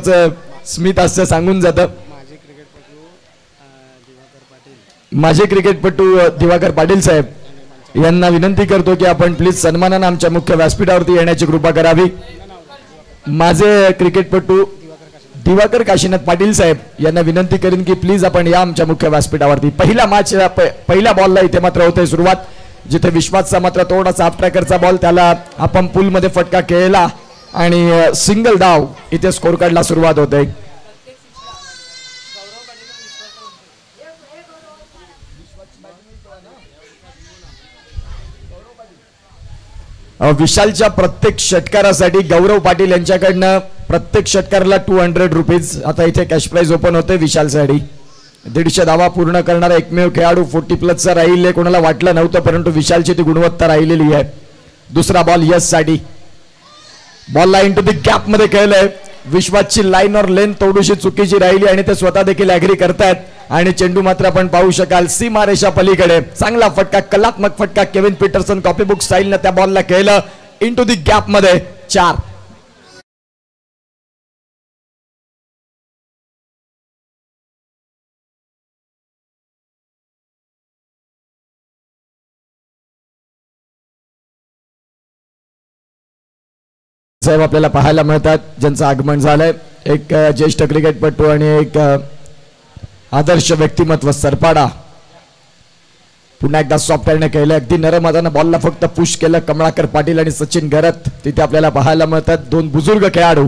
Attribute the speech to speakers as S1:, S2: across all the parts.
S1: त्यांचं स्मित हास्य सांगून जातं. माझे क्रिकेटपटू दिवाकर पाटील साहेब यांना विनंती करतो की आपण प्लीज सन्मानाने आमच्या मुख्य व्यासपीठावरती येण्याची कृपा करावी. माझे क्रिकेटपटू दिवाकर काशीनाथ पाटील साहेब यांना विनंती करीन की प्लीज आपण या आमच्या मुख्य व्यासपीठावरती. पहिल्या बॉलला इथे मात्र होते सुरुवात, जिथे विश्वासचा मात्र थोडासा ऑफ ट्रॅकरचा बॉल, त्याला आपण पूलमध्ये फटका केला आणि सिंगल धाव इथे स्कोर कार्डला सुरुवात होते. विशालच्या प्रत्येक षटकारासाठी गौरव पाटील यांच्याकडनं प्रत्येक षटकाराला 200 रुपीज. आता इथे कॅश प्राइज ओपन होते विशालसाठी. 150 धावा पूर्ण करणारा एकमेव खेळाडू 40+ राहिले, कोणाला वाटलं नव्हतं, परंतु विशालची ती गुणवत्ता राहिलेली आहे. दुसरा बॉल यस साठी, ball line to the gap मध्ये खेळलंय. विश्वासची लाईन और लेन थोडीशी चुकीची राहिली आणि ते स्वतः देखील ऍग्री करतायत आणि चेंडू मात्र आपण पाहू शकाल सीमारेषा पलीकडे. चांगला फटका, कलात्मक फटका केविन पीटरसन कॉपीबुक स्टाईलनं त्या बॉलला खेळलं इन टू द गॅप मध्ये. 4. साहेब आपल्याला पाहायला मिळतात ज्यांचं आगमन झालंय. एक ज्येष्ठ क्रिकेटपटू आणि एक आदर्श व्यक्तिमत्व सरपाडा. पुन्हा एकदा सॉफ्टवेअरने केलं, अगदी नरम हाताने बॉलला फक्त पुश केलं. कमळाकर पाटील आणि सचिन गरत तिथे आपल्याला पाहायला मिळतात. 2 बुजुर्ग खेळाडू.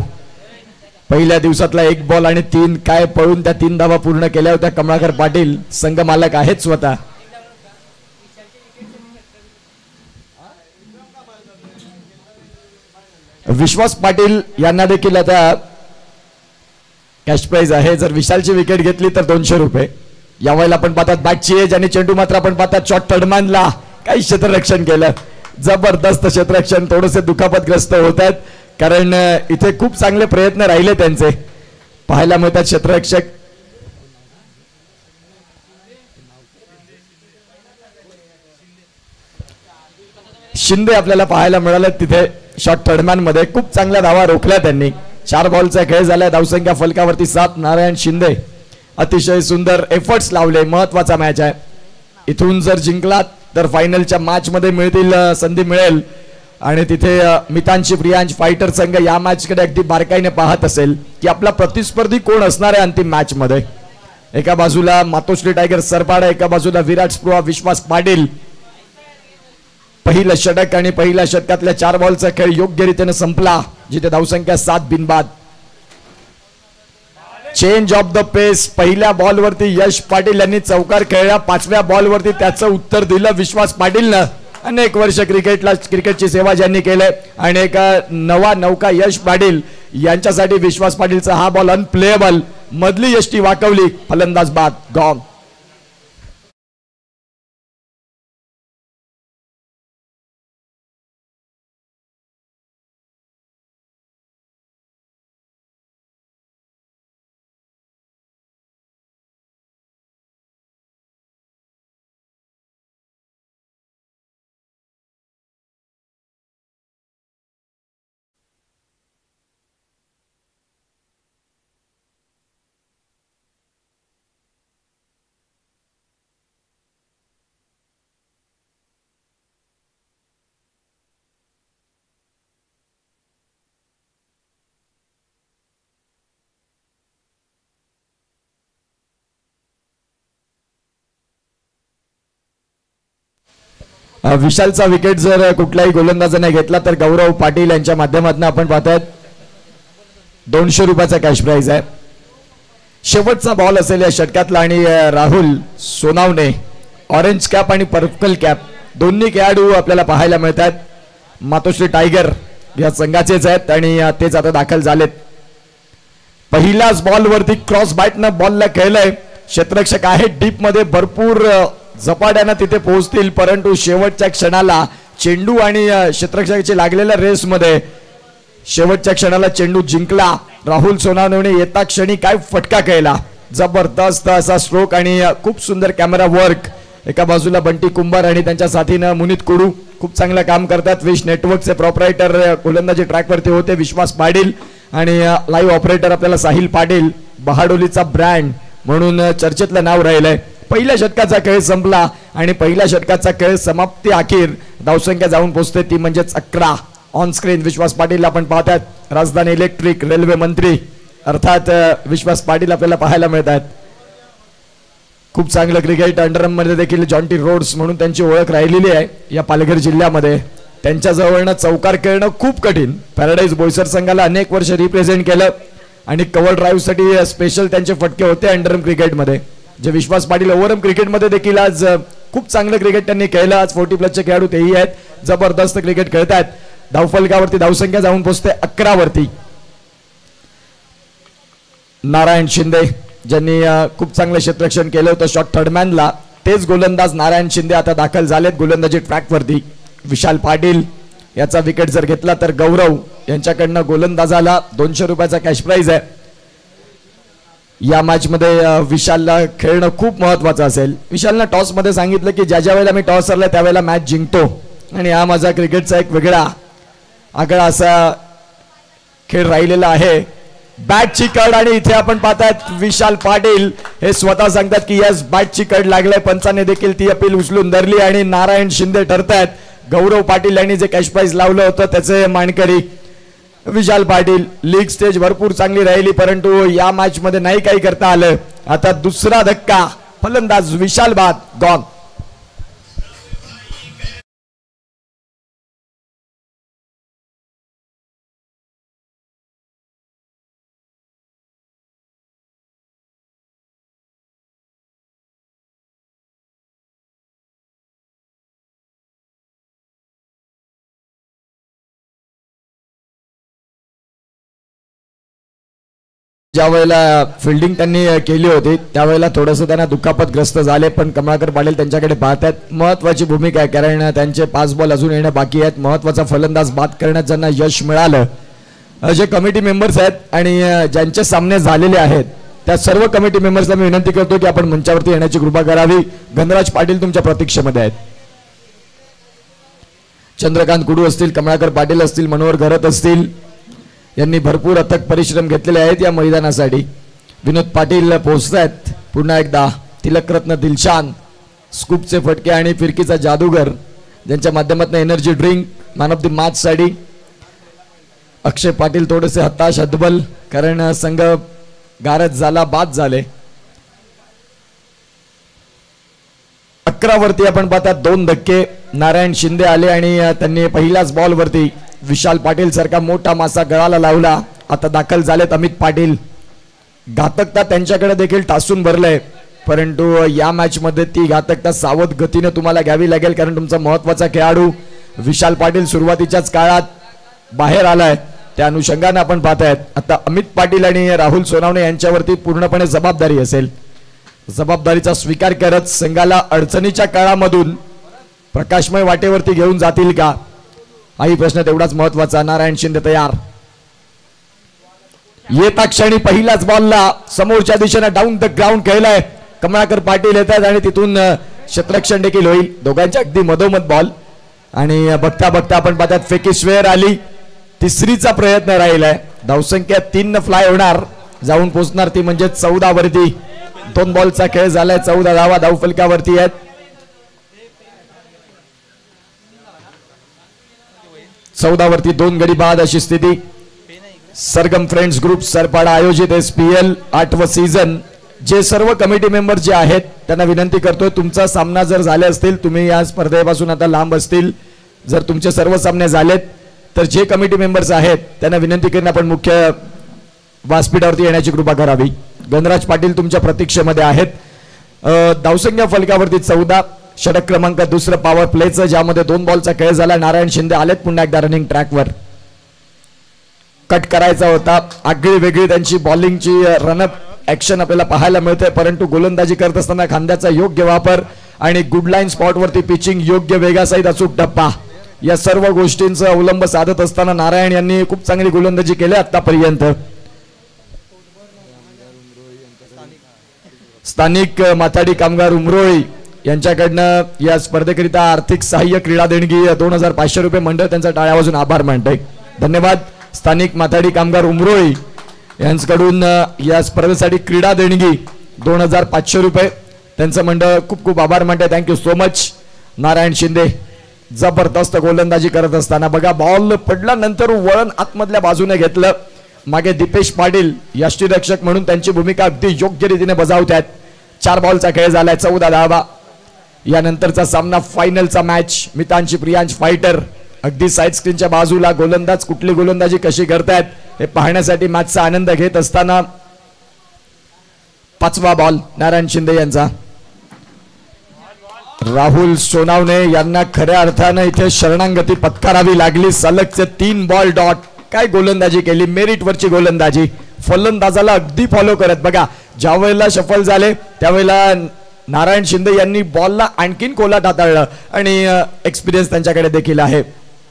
S1: पहिल्या दिवसातला 1 बॉल आणि 3 काय पळून त्या 3 धावा पूर्ण केल्या होत्या. कमळाकर पाटील संघ मालक आहेत स्वतः. विश्वास पाटील यांना देखील आता कॅश प्राइज आहे. जर विशालची विकेट घेतली तर 200 रुपये. यावेळेला आपण पाहतात बॅटची एज आणि चेंडू मात्र आपण पाहतात शॉट तडमानला. काही क्षेत्ररक्षण केलं, जबरदस्त क्षेत्ररक्षण. थोडेसे दुखापतग्रस्त होत आहेत कारण इथे खूप चांगले प्रयत्न राहिले त्यांचे. पाहायला मिळतात क्षेत्ररक्षक शिंदे आपल्याला पाहायला मिळाले तिथे शॉट तडमान मध्ये. खूप चांगल्या धावा रोखल्या त्यांनी. 4 बॉलचा खेळ झाला. धावसंख्या फलकावरती 7. नारायण शिंदे अतिशय सुंदर एफर्ट्स लावले. महत्वाचा मॅच आहे. इथून जर जिंकलात तर फायनलच्या मॅच मध्ये मिळतील संधी मिळेल आणि तिथे मितांशी प्रियांश फायटर संघ या मॅच कडे अगदी बारकाईने पाहत असेल की आपला प्रतिस्पर्धी कोण असणार आहे अंतिम मॅच मध्ये. एका बाजूला मातोश्री टायगर सरपाडा, एका बाजूला विराट स्पृहा विश्वास पाटील. पहिलं षटक आणि पहिल्या षटकातल्या 4 बॉलचा खेळ योग्य रीतीने संपला, जिथे धावसंख्या 7 बिनबाद. चेंज ऑफ द पेस. पहिल्या बॉलवरती यश पाटील यांनी चौकार खेळला. 5व्या बॉलवरती त्याचं उत्तर दिलं विश्वास पाटीलनं. अनेक वर्ष क्रिकेटची सेवा ज्यांनी केले आणि एक नवा नौका यश पाटील यांच्यासाठी विश्वास पाटीलचा हा बॉल अनप्लेएबल. मधली यष्टी वाकवली, फलंदाज बाद, गॉन. विशालचा विकेट जर कुठल्याही गोलंदाजाने घेतला तर गौरव पाटील यांच्या माध्यमातून आपण पाहतात 200 रुपयाचा कॅश प्राइज आहे. शेवटचा बॉल असेल या षटकातला आणि राहुल सोनावणे ऑरेंज कॅप आणि पर्पल कॅप दोन्ही खेळाडू आपल्याला पाहायला मिळतात. मातोश्री टायगर या संघाचेच आहेत आणि तेच आता दाखल झालेत. पहिल्याच बॉलवरती क्रॉस बॅटनं बॉलला खेळलंय. क्षेत्ररक्षक आहे डीप मध्ये, भरपूर झपाट्यानं तिथे पोहोचतील, परंतु शेवटच्या क्षणाला चेंडू आणि क्षेत्ररक्षकाची लागलेल्या रेसमध्ये शेवटच्या क्षणाला चेंडू जिंकला. राहुल सोनावणे येता क्षणी काय फटका खेळला, जबरदस्त असा स्ट्रोक आणि खूप सुंदर कॅमेरा वर्क. एका बाजूला बंटी कुंभार आणि त्यांच्या साथीनं मुनीत कुडू खूप चांगलं काम करतात. विश नेटवर्कचे प्रोप्रायटर गोलंदाजी ट्रॅकवरती होते विश्वास पाटील आणि लाईव्ह ऑपरेटर आपल्याला साहिल पाटील, बहाडोलीचा ब्रँड म्हणून चर्चेतलं नाव राहिलंय. पहिल्या षटकाचा खेळ संपला आणि पहिल्या षटकाचा खेळ समाप्ती अखेर धावसंख्या जाऊन पोहोचते ती म्हणजेच 11. ऑन स्क्रीन विश्वास पाटील आपण पाहतात, राजधानी इलेक्ट्रिक रेल्वे मंत्री अर्थात विश्वास पाटील आपल्याला पाहायला मिळतात. खूप चांगलं क्रिकेट अंडरआर्म मध्ये देखील जॉन्टी रोड्स म्हणून त्यांची ओळख राहिलेली आहे या पालघर जिल्ह्यामध्ये. त्यांच्या जवळनं चौकार खेळणं खूप कठीण. पॅराडाईज बोईसर संघाला अनेक वर्ष रिप्रेझेंट केलं आणि कव्हर ड्राईव्ह साठी स्पेशल त्यांचे फटके होते अंडरआर्म क्रिकेटमध्ये. जे विश्वास पाटील ओव्हरआर्म क्रिकेटमध्ये देखील आज खूप चांगलं क्रिकेट त्यांनी केलं. आज 40+ खेळाडू तेही आहेत, जबरदस्त क्रिकेट खेळतात. धावफलकावरती धावसंख्या जाऊन पोहोचते 11 वरती. नारायण शिंदे ज्यांनी खूप चांगलं क्षेत्ररक्षण केलं होतं शॉट थर्डमॅनला, तेच गोलंदाज नारायण शिंदे आता दाखल झालेत गोलंदाजी ट्रॅकवरती. विशाल पाटील याचा विकेट जर घेतला तर गौरव यांच्याकडनं गोलंदाजाला 200 रुपयाचा कॅश प्राइज आहे. या मॅच मध्ये विशालला खेळणं खूप महत्वाचं असेल. विशालनं टॉस मध्ये सांगितलं की ज्या वेळेला मी टॉस हरला त्यावेळेला मॅच जिंकतो आणि हा माझा क्रिकेटचा एक वेगळा आगळा असा खेळ राहिलेला आहे. बॅटची कड आणि इथे आपण पाहतात विशाल पाटील हे स्वतः सांगतात की यस बॅटची कड लागलाय. पंचाने देखील ती अपील उचलून धरली आणि नारायण शिंदे ठरतायत गौरव पाटील यांनी जे कॅश प्राइज लावलं होतं त्याचे मानकरी. विशाल पाटील लीग स्टेज भरपूर चांगली राहिली परंतु या मॅच मध्ये नाही काही करता आलं. आता दुसरा धक्का, फलंदाज विशाल बाद गॉन. ज्या वेळेला फिल्डिंग त्यांनी केली होती त्यावेळेला थोडंसं त्यांना दुखापतग्रस्त झाले, पण कमळाकर पाटील त्यांच्याकडे पाहतात. महत्वाची भूमिका आहे कारण त्यांचे 5 बॉल अजून येणं बाकी आहेत. महत्वाचा फलंदाज बाद करण्यात ज्यांना यश मिळालं, जे कमिटी मेंबर्स आहेत आणि ज्यांचे सामने झालेले आहेत त्या सर्व कमिटी मेंबर्सला मी विनंती करतो की आपण मंचावरती येण्याची कृपा करावी. गणराज पाटील तुमच्या प्रतीक्षेमध्ये आहेत. चंद्रकांत कुडू असतील, कमळाकर पाटील असतील, मनोहर घरत असतील, यांनी भरपूर अथक परिश्रम घेतलेले आहेत या मैदानासाठी. विनोद पाटील पोहोचतायत पुन्हा एकदा. तिलकरत्न दिलशान, स्कूपचे फटके आणि फिरकीचा जादूगर ज्यांच्या माध्यमातून energy drink man of the match साठी. अक्षय पाटील थोडेसे हताश हतबल कारण संघ गारज झाला, बाद झाले. 11 वरती आपण पाहतात 2 धक्के. नारायण शिंदे आले आणि त्यांनी पहिल्याच बॉल वरती विशाल पाटील सारखा मोठा मासा गळाला लावला. आता दाखल झालेत अमित पाटील. घातकता त्यांच्याकडे देखील टासून भरलंय परंतु या मॅच मध्ये ती घातकता सावध गतीने तुम्हाला घ्यावी लागेल कारण तुमचा महत्वाचा खेळाडू विशाल पाटील सुरुवातीच्याच काळात बाहेर आलाय. त्या अनुषंगाने आपण पाहतायत आता अमित पाटील आणि राहुल सोनावणे यांच्यावरती पूर्णपणे जबाबदारी असेल. जबाबदारीचा स्वीकार करत संघाला अडचणीच्या काळामधून प्रकाशमय वाटेवरती घेऊन जातील का, हाही प्रश्न तेवढाच महत्वाचा. नारायण शिंदे तयार. येता क्षणी पहिल्याच बॉलला समोरच्या दिशेने डाऊन द ग्राउंड खेळलाय. कमळाकर पाटील येतात आणि तिथून क्षेत्ररक्षण देखील होईल. दोघांच्या अगदी मधोमध बॉल आणि बघता बघता आपण पाहतात फेकी स्वेअर आली. तिसरीचा प्रयत्न राहिलाय. धावसंख्या 3 न फ्लाय होणार, जाऊन पोहोचणार ती म्हणजे 14 वरती. 2 बॉलचा खेळ झालाय. 14 धावा धावफलकावरती आहेत. 14 वरती 2 गडी बाद अशी स्थिती. सरगम फ्रेंड्स ग्रुप सरपाडा आयोजित SPL 8व सीझन. जे सर्व कमिटी मेंबर जे आहेत त्यांना विनंती करतोय तुमचा सामना जर झाले असतील, तुम्ही या स्पर्धेपासून आता लांब असतील, जर तुमचे सर्व सामने झालेत तर जे कमिटी मेंबर्स आहेत त्यांना विनंती करून आपण मुख्य व्यासपीठावरती येण्याची कृपा करावी. गणराज पाटील तुमच्या प्रतीक्षेमध्ये आहेत. धावसंख्या फलकावरती 14. षटक क्रमांक 2 पॉवर प्लेचं ज्यामध्ये 2 बॉलचा खेळ झाला. नारायण शिंदे आलेत पुन्हा एकदा रनिंग ट्रॅकवर. कट करायचा होता. आगळी वेगळी त्यांची बॉलिंगची रनअप ऍक्शन आपल्याला पाहायला मिळते परंतु गोलंदाजी करत असताना खांद्याचा योग्य वापर आणि गुड लाईन स्पॉट वरती पिचिंग, योग्य वेगासहित अचूक टप्पा, या सर्व गोष्टींचा अवलंब साधत असताना नारायण यांनी खूप चांगली गोलंदाजी केली आतापर्यंत. स्थानिक माथाडी कामगार उमरोळी यांच्याकडनं या स्पर्धेकरिता आर्थिक सहाय्य क्रीडा देणगी 2500 रुपये मंडळ त्यांचा टाळ्या वाजून आभार मानतोय. धन्यवाद. स्थानिक माथाडी कामगार उमरोळी यांच्याकडून या स्पर्धेसाठी क्रीडा देणगी 2500 रुपये. त्यांचं मंडळ खूप खूप आभार मानते. Thank you so much. Narayan Shinde जबरदस्त गोलंदाजी करत असताना बघा बॉल पडल्यानंतर वळण आतमधल्या बाजूने घेतलं. मागे दीपेश पाटील यष्टीरक्षक म्हणून त्यांची भूमिका अगदी योग्य रीतीने बजावतात. 4 बॉलचा खेळ झालाय. 14 धावा. यानंतरचा सामना फायनलचा मॅच मितांशी प्रियांश फायटर अगदी साईड स्क्रीनच्या बाजूला गोलंदाज कुठली गोलंदाजी कशी करतायत हे पाहण्यासाठी मॅचचा आनंद घेत असताना 5वा बॉल नारायण शिंदे यांचा. राहुल सोनावणे यांना खऱ्या अर्थाने इथे शरणागती पत्करावी लागली. सलगचे 3 बॉल डॉट. काय गोलंदाजी केली. मेरिट वरची गोलंदाजी. फलंदाजाला अगदी फॉलो करत बघा ज्या वेळेला शफल झाले त्यावेळेला नारायण शिंदे यांनी बॉलला आणखीन कोलाट हाताळलं आणि एक्सपिरियन्स त्यांच्याकडे देखील आहे.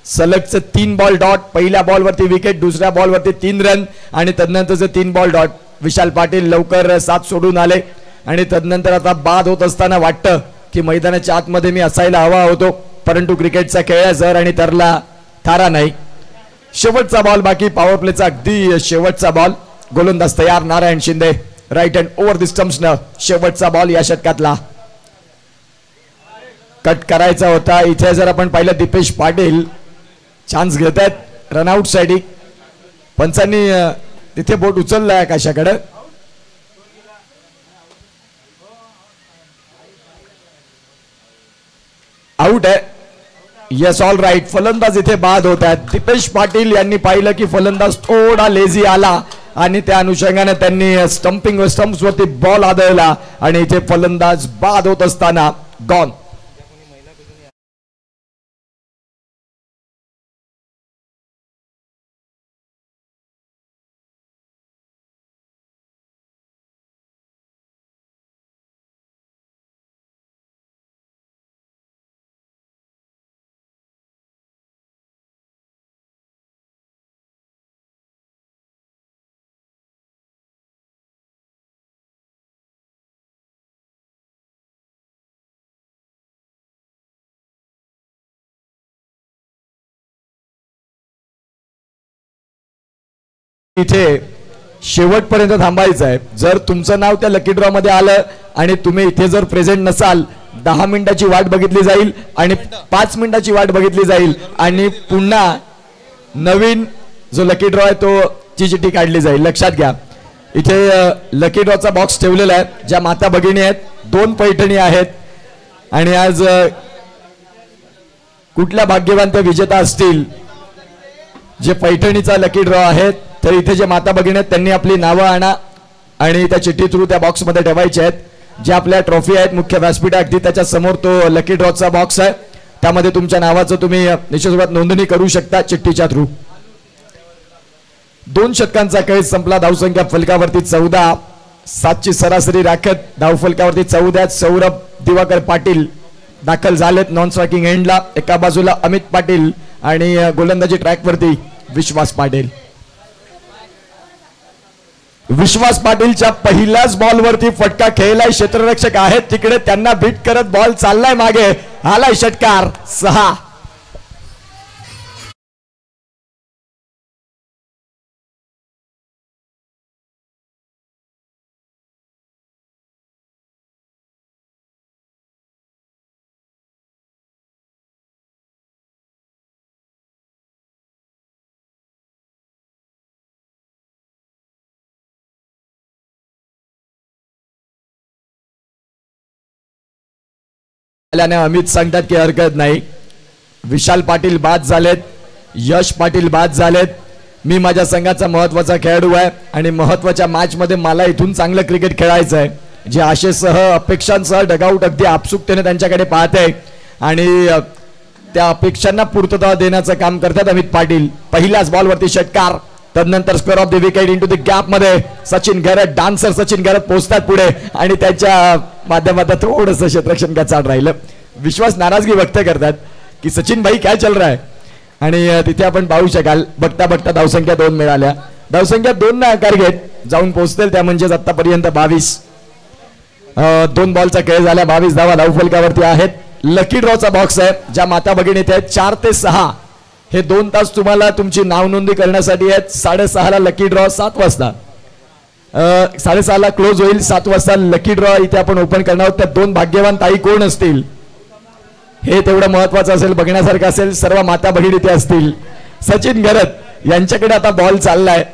S1: सलगचे 3 बॉल डॉट. पहिल्या बॉलवरती विकेट, दुसऱ्या बॉलवरती 3 रन आणि तदनंतरचे 3 बॉल डॉट. विशाल पाटील लवकर साथ सोडून आले आणि तदनंतर आता बाद होत असताना वाटतं की मैदानाच्या आतमध्ये मी असायला हवा होतो परंतु क्रिकेटचा खेळ आहे जर आणि तरला थारा नाही. शेवटचा बॉल बाकी. पॉवर प्लेचा अगदी शेवटचा बॉल. गोलंदाज तयार Narayan Shinde. Right hand over the stumps न शेवटचा बॉल या षटकातला. कट करायचा होता. इथे जर आपण पाहिलं दीपेश पाटील चान्स घेत आहेत रनआउट साठी. पंचांनी तिथे बोट उचललाय आकाशाकडे. आउट आहे. Yes all right. फलंदाज इथे बाद होत आहेत. दीपेश पाटील यांनी पाहिलं की फलंदाज थोडा लेझी आला आणि त्या अनुषंगाने त्यांनी स्टंपिंग स्टंप्स वरती बॉल आदळला आणि इथे फलंदाज बाद होत असताना गॉन. इथे शेवटपर्यंत थांबायचं आहे. जर तुमचं नाव त्या लकी ड्रॉ मध्ये आलं आणि तुम्ही इथे जर प्रेझेंट नसाल 10 मिनिटाची वाट बघितली जाईल आणि 5 मिनिटाची वाट बघितली जाईल आणि पुन्हा नवीन जो लकी ड्रॉ आहे तो ची चिठ्ठी काढली जाईल. लक्षात घ्या इथे लकी ड्रॉचा बॉक्स ठेवलेला आहे. ज्या माता भगिनी आहेत 2 पैठणी आहेत आणि आज कुठल्या भाग्यवान त्या विजेता असतील जे पैठणीचा लकी ड्रॉ आहेत तर इथे जे माता भगिनी आहेत त्यांनी आपली नावं आणा आणि त्या चिठ्ठी थ्रू त्या बॉक्स मध्ये ठेवायचे आहेत. जे आपल्या ट्रॉफी आहेत मुख्य व्यासपीठ अगदी त्याच्या समोर तो लकी ड्रॉचा बॉक्स आहे. त्यामध्ये तुमच्या नावाचं तुम्ही निश्चित स्वरूपात नोंदणी करू शकता चिठ्ठीच्या थ्रू. 2 षटकांचा खेळ संपला. धावसंख्या फलकावरती 14. 7ची सरासरी राखत धावफलकावरती 14. सौरभ दिवाकर पाटील दाखल झालेत नॉन स्ट्रायकिंग एंडला. एका बाजूला अमित पाटील आणि गोलंदाजी ट्रॅकवरती विश्वास पाटील. विश्वास पाटीलच्या पहिल्याच बॉलवरती फटका खेळलाय. क्षेत्ररक्षक आहेत तिकडे त्यांना बीट करत बॉल चाललाय मागे. आलाय षटकार 6. अमित सांगतात की हरकत नाही. विशाल पाटील बाद झालेत. यश पाटील बाद झालेत. मी माझ्या संघाचा महत्वाचा खेळाडू आहे आणि महत्वाच्या मॅच मध्ये मला इथून चांगलं क्रिकेट खेळायचं आहे. जे आशेसह अपेक्षांसह डगआउट अगदी आपसुकतेने त्यांच्याकडे पाहते आणि त्या अपेक्षांना पूर्तता देण्याचं काम करतात अमित पाटील. पहिल्याच बॉलवरती षटकार. तदनंतर square of the wicket into the gap मध्ये सचिन गरत डान्सर सचिन गरत पोहोचतात पुढे आणि त्याच्या माध्यमातून थोडंसं क्षेत्ररक्षण का चाल राहिलं. विश्वास नाराजगी व्यक्त करतात की सचिन भाई काय चल रहा है आणि तिथे आपण पाहू शकाल बघता बघता धावसंख्या 2 मिळाल्या. धावसंख्या 2 ने आकार घेत जाऊन पोहोचतील त्या म्हणजे आतापर्यंत 22. 2 बॉलचा खेळ झाला. 22 धावा धावफलकावरती आहेत. लकी ड्रॉचा बॉक्स आहे. ज्या माता भगिनी आहेत 4 ते 6 हे 2 तास तुम्हाला तुमची नाव नोंदणी करण्यासाठी आहेत. 6:30 लकी ड्रॉ, 7 वाजता 6:30 क्लोज होईल. 7 वाजता लकी ड्रॉ इथे आपण ओपन करणार आहोत. त्या 2 भाग्यवान ताई कोण असतील हे तेवढं महत्वाचं असेल, बघण्यासारखं असेल. सर्व माता भगिनी इथे असतील. सचिन गरत यांच्याकडे आता बॉल चाललाय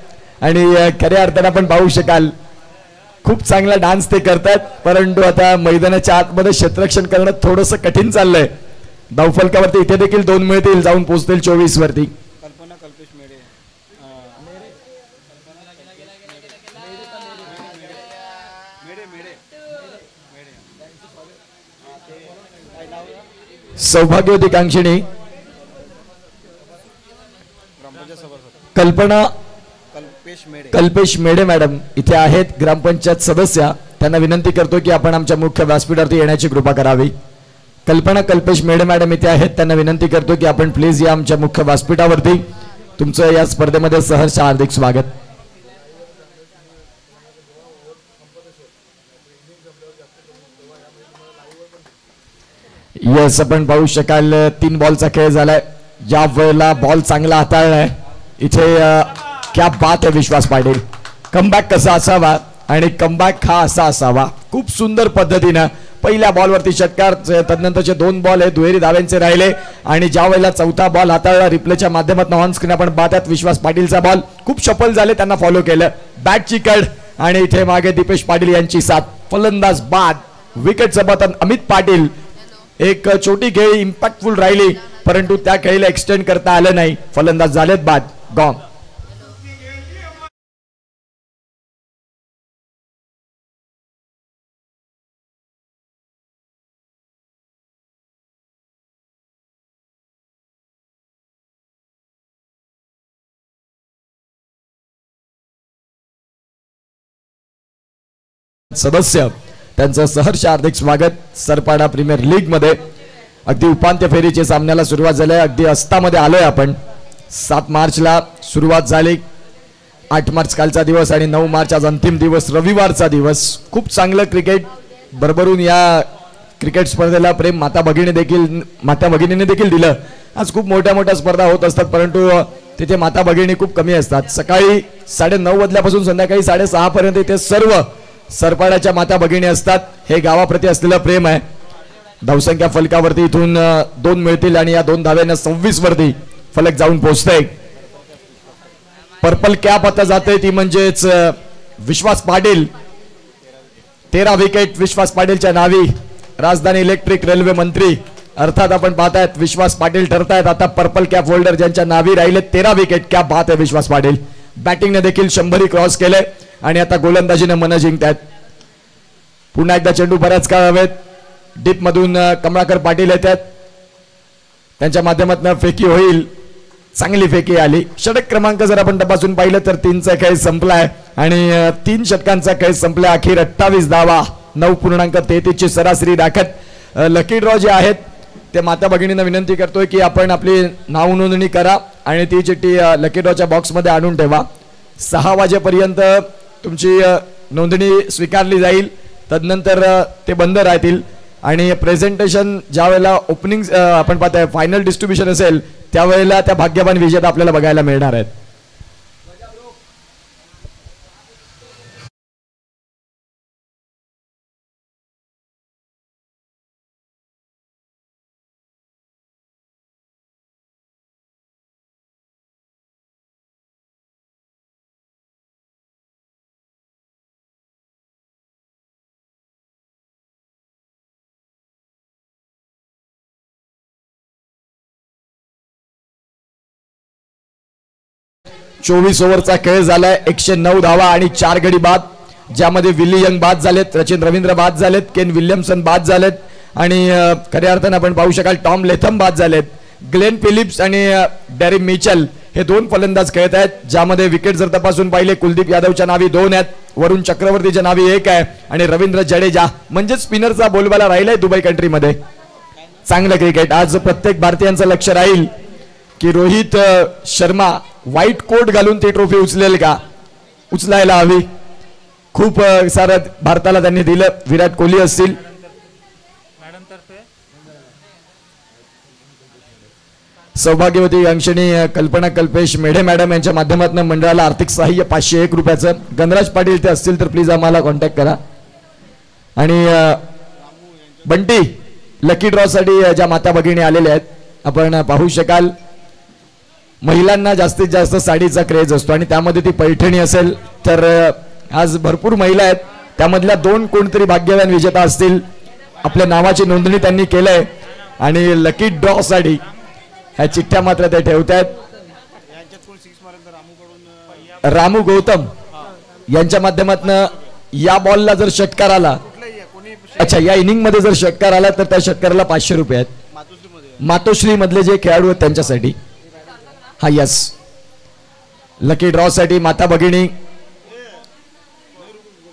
S1: आणि खऱ्या अर्थाने आपण पाहू शकाल खूप चांगला डान्स ते करतात, परंतु आता मैदानाच्या आतमध्ये क्षेत्ररक्षण करणं थोडंसं कठीण चाललंय. धावफलकावरती इथे देखील 2 मिळतील, जाऊन पोहोचतील 24 वरती. सौभाग्यवती कांक्षिणी कल्पना कल्पेश मेडे मॅडम इथे आहेत, ग्रामपंचायत सदस्य. त्यांना विनंती करतो की आपण आमच्या मुख्य व्यासपीठावरती येण्याची कृपा करावी. कल्पना कल्पेश मेडे मॅडम इथे आहेत, त्यांना विनंती करतो की आपण प्लीज या आमच्या मुख्य व्यासपीठावरती. तुमचं या स्पर्धेमध्ये सहर्ष हार्दिक स्वागत. यस, आपण पाहू शकाल 3 बॉलचा खेळ झालाय. या वेळेला बॉल चांगला हाताळलाय इथे. क्या बात आहे विश्वास पाटील. कमबॅक कसा असावा आणि कमबॅक हा असा असावा. खूप सुंदर पद्धतीनं पहिल्या बॉलवरती षटकार, तदनंतरचे 2 बॉल हे दुहेरी धाव्यांचे राहिले आणि ज्या वेळेला 4था बॉल हाताळला रिप्लेच्या माध्यमातून ऑन स्क्रीन आपण पाहतात विश्वास पाटीलचा बॉल खूप सफल झाले, त्यांना फॉलो केलं. बॅटची कड आणि इथे मागे दीपेश पाटील यांची साथ. फलंदाज बाद, विकेटचं पतन अमित पाटील. एक छोटी खेळी इम्पॅक्टफुल राहिली, परंतु त्या खेळीला एक्सटेंड करता आलं नाही. फलंदाज झालेत बाद. गॉन. सदस्य त्यांचं सहर्ष हार्दिक स्वागत. सरपाडा प्रीमियर लीग मध्ये अगदी उपांत्य फेरीच्या सामन्याला सुरुवात झाली. अगदी अस्तामध्ये आलोय आपण. 7 मार्चला सुरुवात झाली. 8 मार्च कालचा दिवस आणि 9 मार्च आज अंतिम दिवस, रविवारचा दिवस. खूप चांगलं क्रिकेट भरभरून या क्रिकेट स्पर्धेला प्रेम माता भगिनीने देखील दिलं. आज खूप मोठ्या मोठ्या स्पर्धा होत असतात, परंतु तिथे माता भगिनी खूप कमी असतात. सकाळी 9:30 वाजल्यापासून संध्याकाळी 6:30 पर्यंत इथे सर्व सरपाड्याच्या माता भगिनी असतात. हे गावाप्रती असलेलं प्रेम आहे. धावसंख्या फलकावरती इथून 2 मिळतील आणि या 2 धाव्यांना 26 वरती फलक जाऊन पोहोचतंय. पर्पल कॅप आता जाते ती म्हणजेच विश्वास पाटील. 13 विकेट विश्वास पाटीलच्या नावी. राजधानी इलेक्ट्रिक रेल्वे मंत्री अर्थात आपण पाहतायत विश्वास पाटील ठरतायत आता पर्पल कॅप होल्डर ज्यांच्या नावी राहिले. 13 विकेट. क्या बात आहे विश्वास पाटील. बॅटिंगने देखील 100 क्रॉस केले आणि आता गोलंदाजीने मन जिंकतायत. पुन्हा एकदा चेंडू बऱ्याच काळ हवेत. डीप मधून कमळाकर पाटील येतात, त्यांच्या माध्यमातून फेकी होईल. चांगली फेकी आली. षटक क्रमांक जर आपण तपासून पाहिलं तर 3चा खेळ संपलाय आणि 3 षटकांचा खेळ संपला. अखेर 28 धावा, 9.33 ची सरासरी राखत लकी ड्रॉ जे आहेत ते माता भगिनींना विनंती करतोय की आपण आपली नाव नोंदणी करा आणि ती चिठ्ठी लकी ड्रॉच्या बॉक्समध्ये आणून ठेवा. 6 वाजेपर्यंत तुमची नोंदणी स्वीकारली जाईल. तदनंतर ते बंद राहतील आणि प्रेझेंटेशन ज्या वेळेला ओपनिंग आपण पाहताय फायनल डिस्ट्रीब्युशन असेल त्यावेळेला त्या भाग्यवान विजेता आपल्याला बघायला मिळणार आहेत. चोवीस ओव्हरचा खेळ झालाय. 109 धावा आणि 4 गडी बाद, ज्यामध्ये विली यंग बाद झालेत, सचिन रवींद्र बाद झालेत, केन विल्यमसन बाद झालेत आणि खऱ्या अर्थाने आपण पाहू शकाल टॉम लेथम बाद झालेत. ग्लेन फिलिप्स आणि डॅरी मिचल हे 2 फलंदाज खेळत आहेत, ज्यामध्ये विकेट जर तपासून पाहिले कुलदीप यादवच्या नावी 2 आहेत, वरुण चक्रवर्तीच्या नावी 1 आहे आणि रवींद्र जडेजा म्हणजे स्पिनरचा बोलबाला राहिलाय दुबई कंट्रीमध्ये. चांगलं क्रिकेट. आज प्रत्येक भारतीयांचं लक्ष राहील की रोहित शर्मा व्हाईट कोट घालून ती ट्रॉफी उचलेल का, उचलायला हवी. खूप सारं भारताला त्यांनी दिलं. विराट कोहली असतील, सौभाग्यवती अंशनी कल्पना कल्पेश मेढे मॅडम यांच्या माध्यमातून मंडळाला आर्थिक सहाय्य 501 रुपयाचं. गणराज पाटील ते असतील तर प्लीज आम्हाला कॉन्टॅक्ट करा. आणि बंटी लकी ड्रॉ साठी ज्या माता भगिनी आलेल्या आहेत आपण पाहू शकाल. महिलांना जास्तीत जास्त साडीचा क्रेज असतो आणि त्यामध्ये ती पैठणी असेल तर आज भरपूर महिला आहेत. त्यामधल्या 2 कोणतरी भाग्यवान विजेता असतील. आपल्या नावाची नोंदणी त्यांनी केलंय आणि लकी ड्रॉ साठी ह्या चिठ्ठ्या मात्र ते ठेवतात. रामू गौतम यांच्या माध्यमातून या बॉलला जर षटकार आला, अच्छा या इनिंग मध्ये जर षटकार आला तर त्या षटकाराला 500 रुपये आहेत. मातोश्री मधले जे खेळाडू आहेत त्यांच्यासाठी. हा यस लकी ड्रॉ साठी माता भगिनी.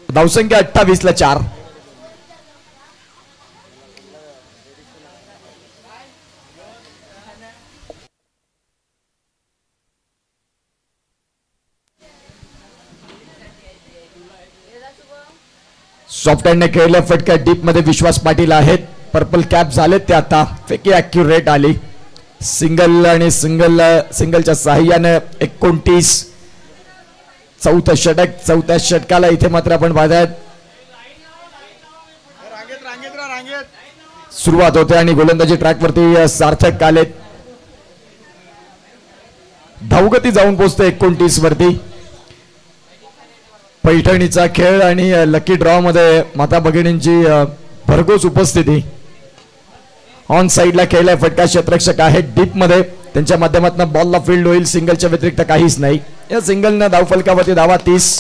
S1: धावसंख्या 28 ला 4. सॉफ्ट हँडने खेळल्या फटक्या डीप मध्ये विश्वास पाटील आहेत. पर्पल कॅप झालेत ते आता. फेकी ॲक्युरेट आली. सिंगल आणि सिंगलच्या सहाय्याने 29. चौथं षटक. चौथ्या षटकाला इथे मात्र आपण पाहतायत सुरुवात होते आणि गोलंदाजी ट्रॅकवरती सार्थक आलेत. धावगती जाऊन पोहोचते 29 वरती. पैठणीचा खेळ आणि लकी ड्रॉ मध्ये माता भगिनींची भरघोस उपस्थिती. ऑन साइडला खेळलाय फटका. क्षेत्ररक्षक आहे डीप मध्ये. त्यांच्या माध्यमातून बॉलला फील्ड होईल. सिंगलच्या व्यतिरिक्त काहीच नाही. या सिंगलनं धावफलकावरती धावा 30.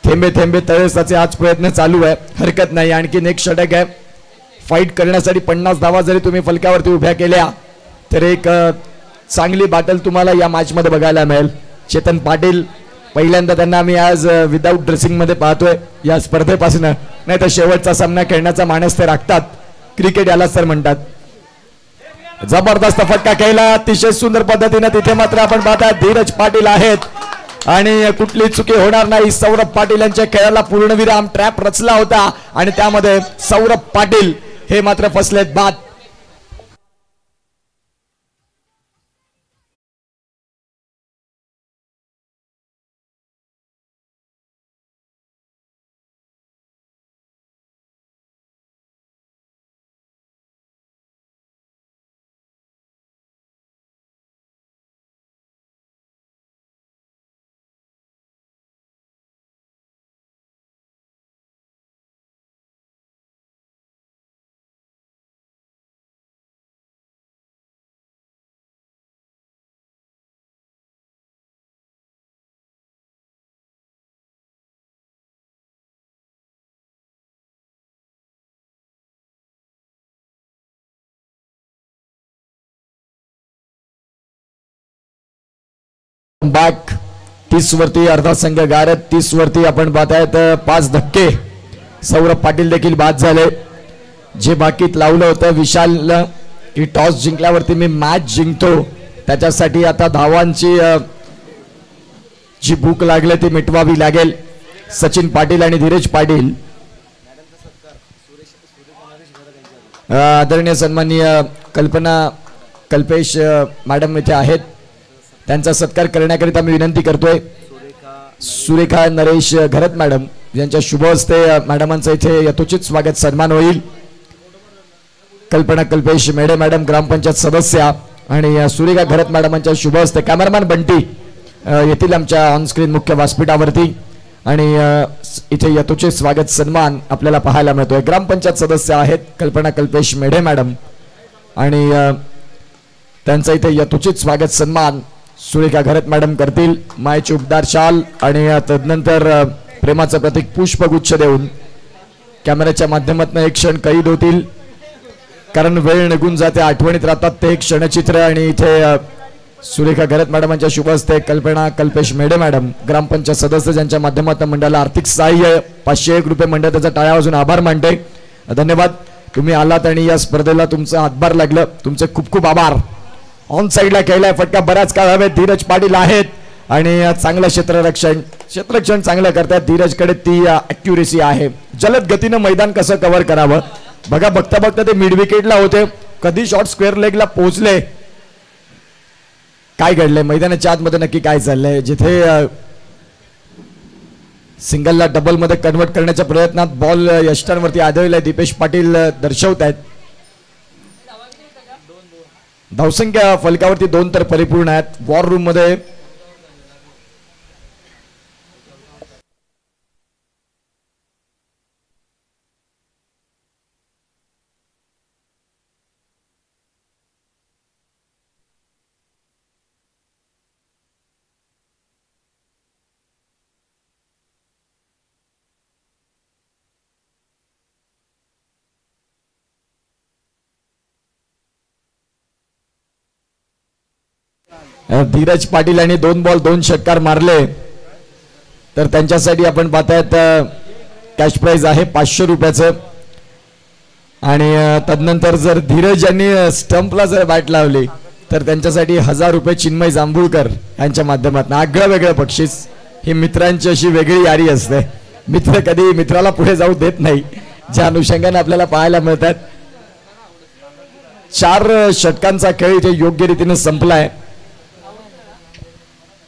S1: थेंबे थेंबे तळेसाचे आज प्रयत्न चालू आहे. हरकत नाही. आणखीन एक षटक आहे. फाईट करण्यासाठी 50 धावा जरी तुम्ही फलकावरती उभ्या केल्या तर एक चांगली बाटल तुम्हाला या मॅच मध्ये बघायला मिळेल. चेतन पाटील पहिल्यांदा त्यांना आम्ही आज विदाऊट ड्रेसिंग मध्ये पाहतोय या स्पर्धेपासून. नाही तर शेवटचा सामना खेळण्याचा मानस ते राखतात. क्रिकेट यालाच तर म्हणतात. जबरदस्त फटका खेळला अतिशय सुंदर पद्धतीने. तिथे मात्र आपण पाहता धीरज पाटील आहेत आणि कुठली चुकी होणार नाही. सौरभ पाटील यांच्या खेळाला पूर्णविराम. ट्रॅप रचला होता आणि त्यामध्ये सौरभ पाटील हे मात्र फसलेत बाद. बॅक 30 वरती अर्धा संघ गारत. 30 वरती आपण पाहतायत 5 धक्के. सौरभ पाटील देखील बाद झाले. जे बाकीत लावलं होतं विशाल की टॉस जिंकल्यावरती मी मॅच जिंकतो त्याच्यासाठी आता धावांची जी भूक लागली ती मिटवावी लागेल. सचिन पाटील आणि धीरज पाटील आदरणीय सन्माननीय कल्पना कल्पेश मॅडम इथे आहेत. त्यांचा सत्कार करण्याकरिता मी विनंती करतोय. सुरेखा नरेश घरत मॅडम यांच्या शुभ हस्ते मॅडमांचं इथे यथोचित स्वागत सन्मान होईल. कल्पना कल्पेश मेढे मॅडम ग्रामपंचायत सदस्य आणि सुरेखा घरत मॅडमांच्या शुभ हस्ते कॅमेरामॅन बंटी येथील आमच्या ऑनस्क्रीन मुख्य व्यासपीठावरती आणि इथे यथोचित स्वागत सन्मान आपल्याला पाहायला मिळतोय. ग्रामपंचायत सदस्य आहेत कल्पना कल्पेश मेढे मॅडम आणि त्यांचा इथे यथोचित स्वागत सन्मान सुरेखा घरत मॅडम करतील. मायची उपदार शाल आणि तदनंतर प्रेमाचं प्रतीक पुष्पगुच्छ देऊन कॅमेऱ्याच्या माध्यमातून एक क्षण कैद होतील. कारण वेळ निघून जाते. आठवणीत राहतात ते एक क्षणचित्र. आणि इथे सुरेखा घरत मॅडमांच्या शुभ हस्ते कल्पना कल्पेश मेढे मॅडम ग्रामपंचायत सदस्य ज्यांच्या माध्यमातून मंडळाला आर्थिक सहाय्य 501 रुपये मंडळ त्याचा टाळ्या वाजून आभार मानते. धन्यवाद. तुम्ही आलात आणि या स्पर्धेला तुमचं हातभार लागलं. तुमचे खूप खूप आभार. ऑन साइडला खेळलाय फटका बराच काळ हवे. धीरज पाटील आहेत आणि चांगलं क्षेत्ररक्षण चांगलं करतात. धीरजकडे ती ॲक्युरेसी आहे. जलद गतीनं मैदान कसं कव्हर करावं बघा. बघता बघता ते मिड विकेटला होते. कधी शॉर्ट स्क्वेअर लेगला पोहोचले काय घडलंय मैदानाच्या आतमध्ये नक्की काय चाललंय जिथे सिंगलला डबल मध्ये कन्वर्ट करण्याच्या प्रयत्नात बॉल यष्टांवरती आदळलाय दीपेश पाटील दर्शवत आहेत. धावसंख्या फलकावरती 2 तर परिपूर्ण आहेत. वॉर रूम मध्ये धीरज पाटील यांनी 2 बॉल 2 षटकार मारले तर त्यांच्यासाठी आपण पाहतायत कॅश प्राइज आहे 500 रुपयाचं. आणि तदनंतर जर धीरज यांनी स्टंपला जर बॅट लावली तर त्यांच्यासाठी 1000 रुपये चिन्मय जांभूळकर यांच्या माध्यमातून. आगळं वेगळं बक्षीस. ही मित्रांची अशी वेगळी यारी असते. मित्र कधी मित्राला पुढे जाऊ देत नाही, ज्या अनुषंगाने आपल्याला पाहायला मिळतात. 4 षटकांचा खेळ इथे योग्य रीतीने संपलाय.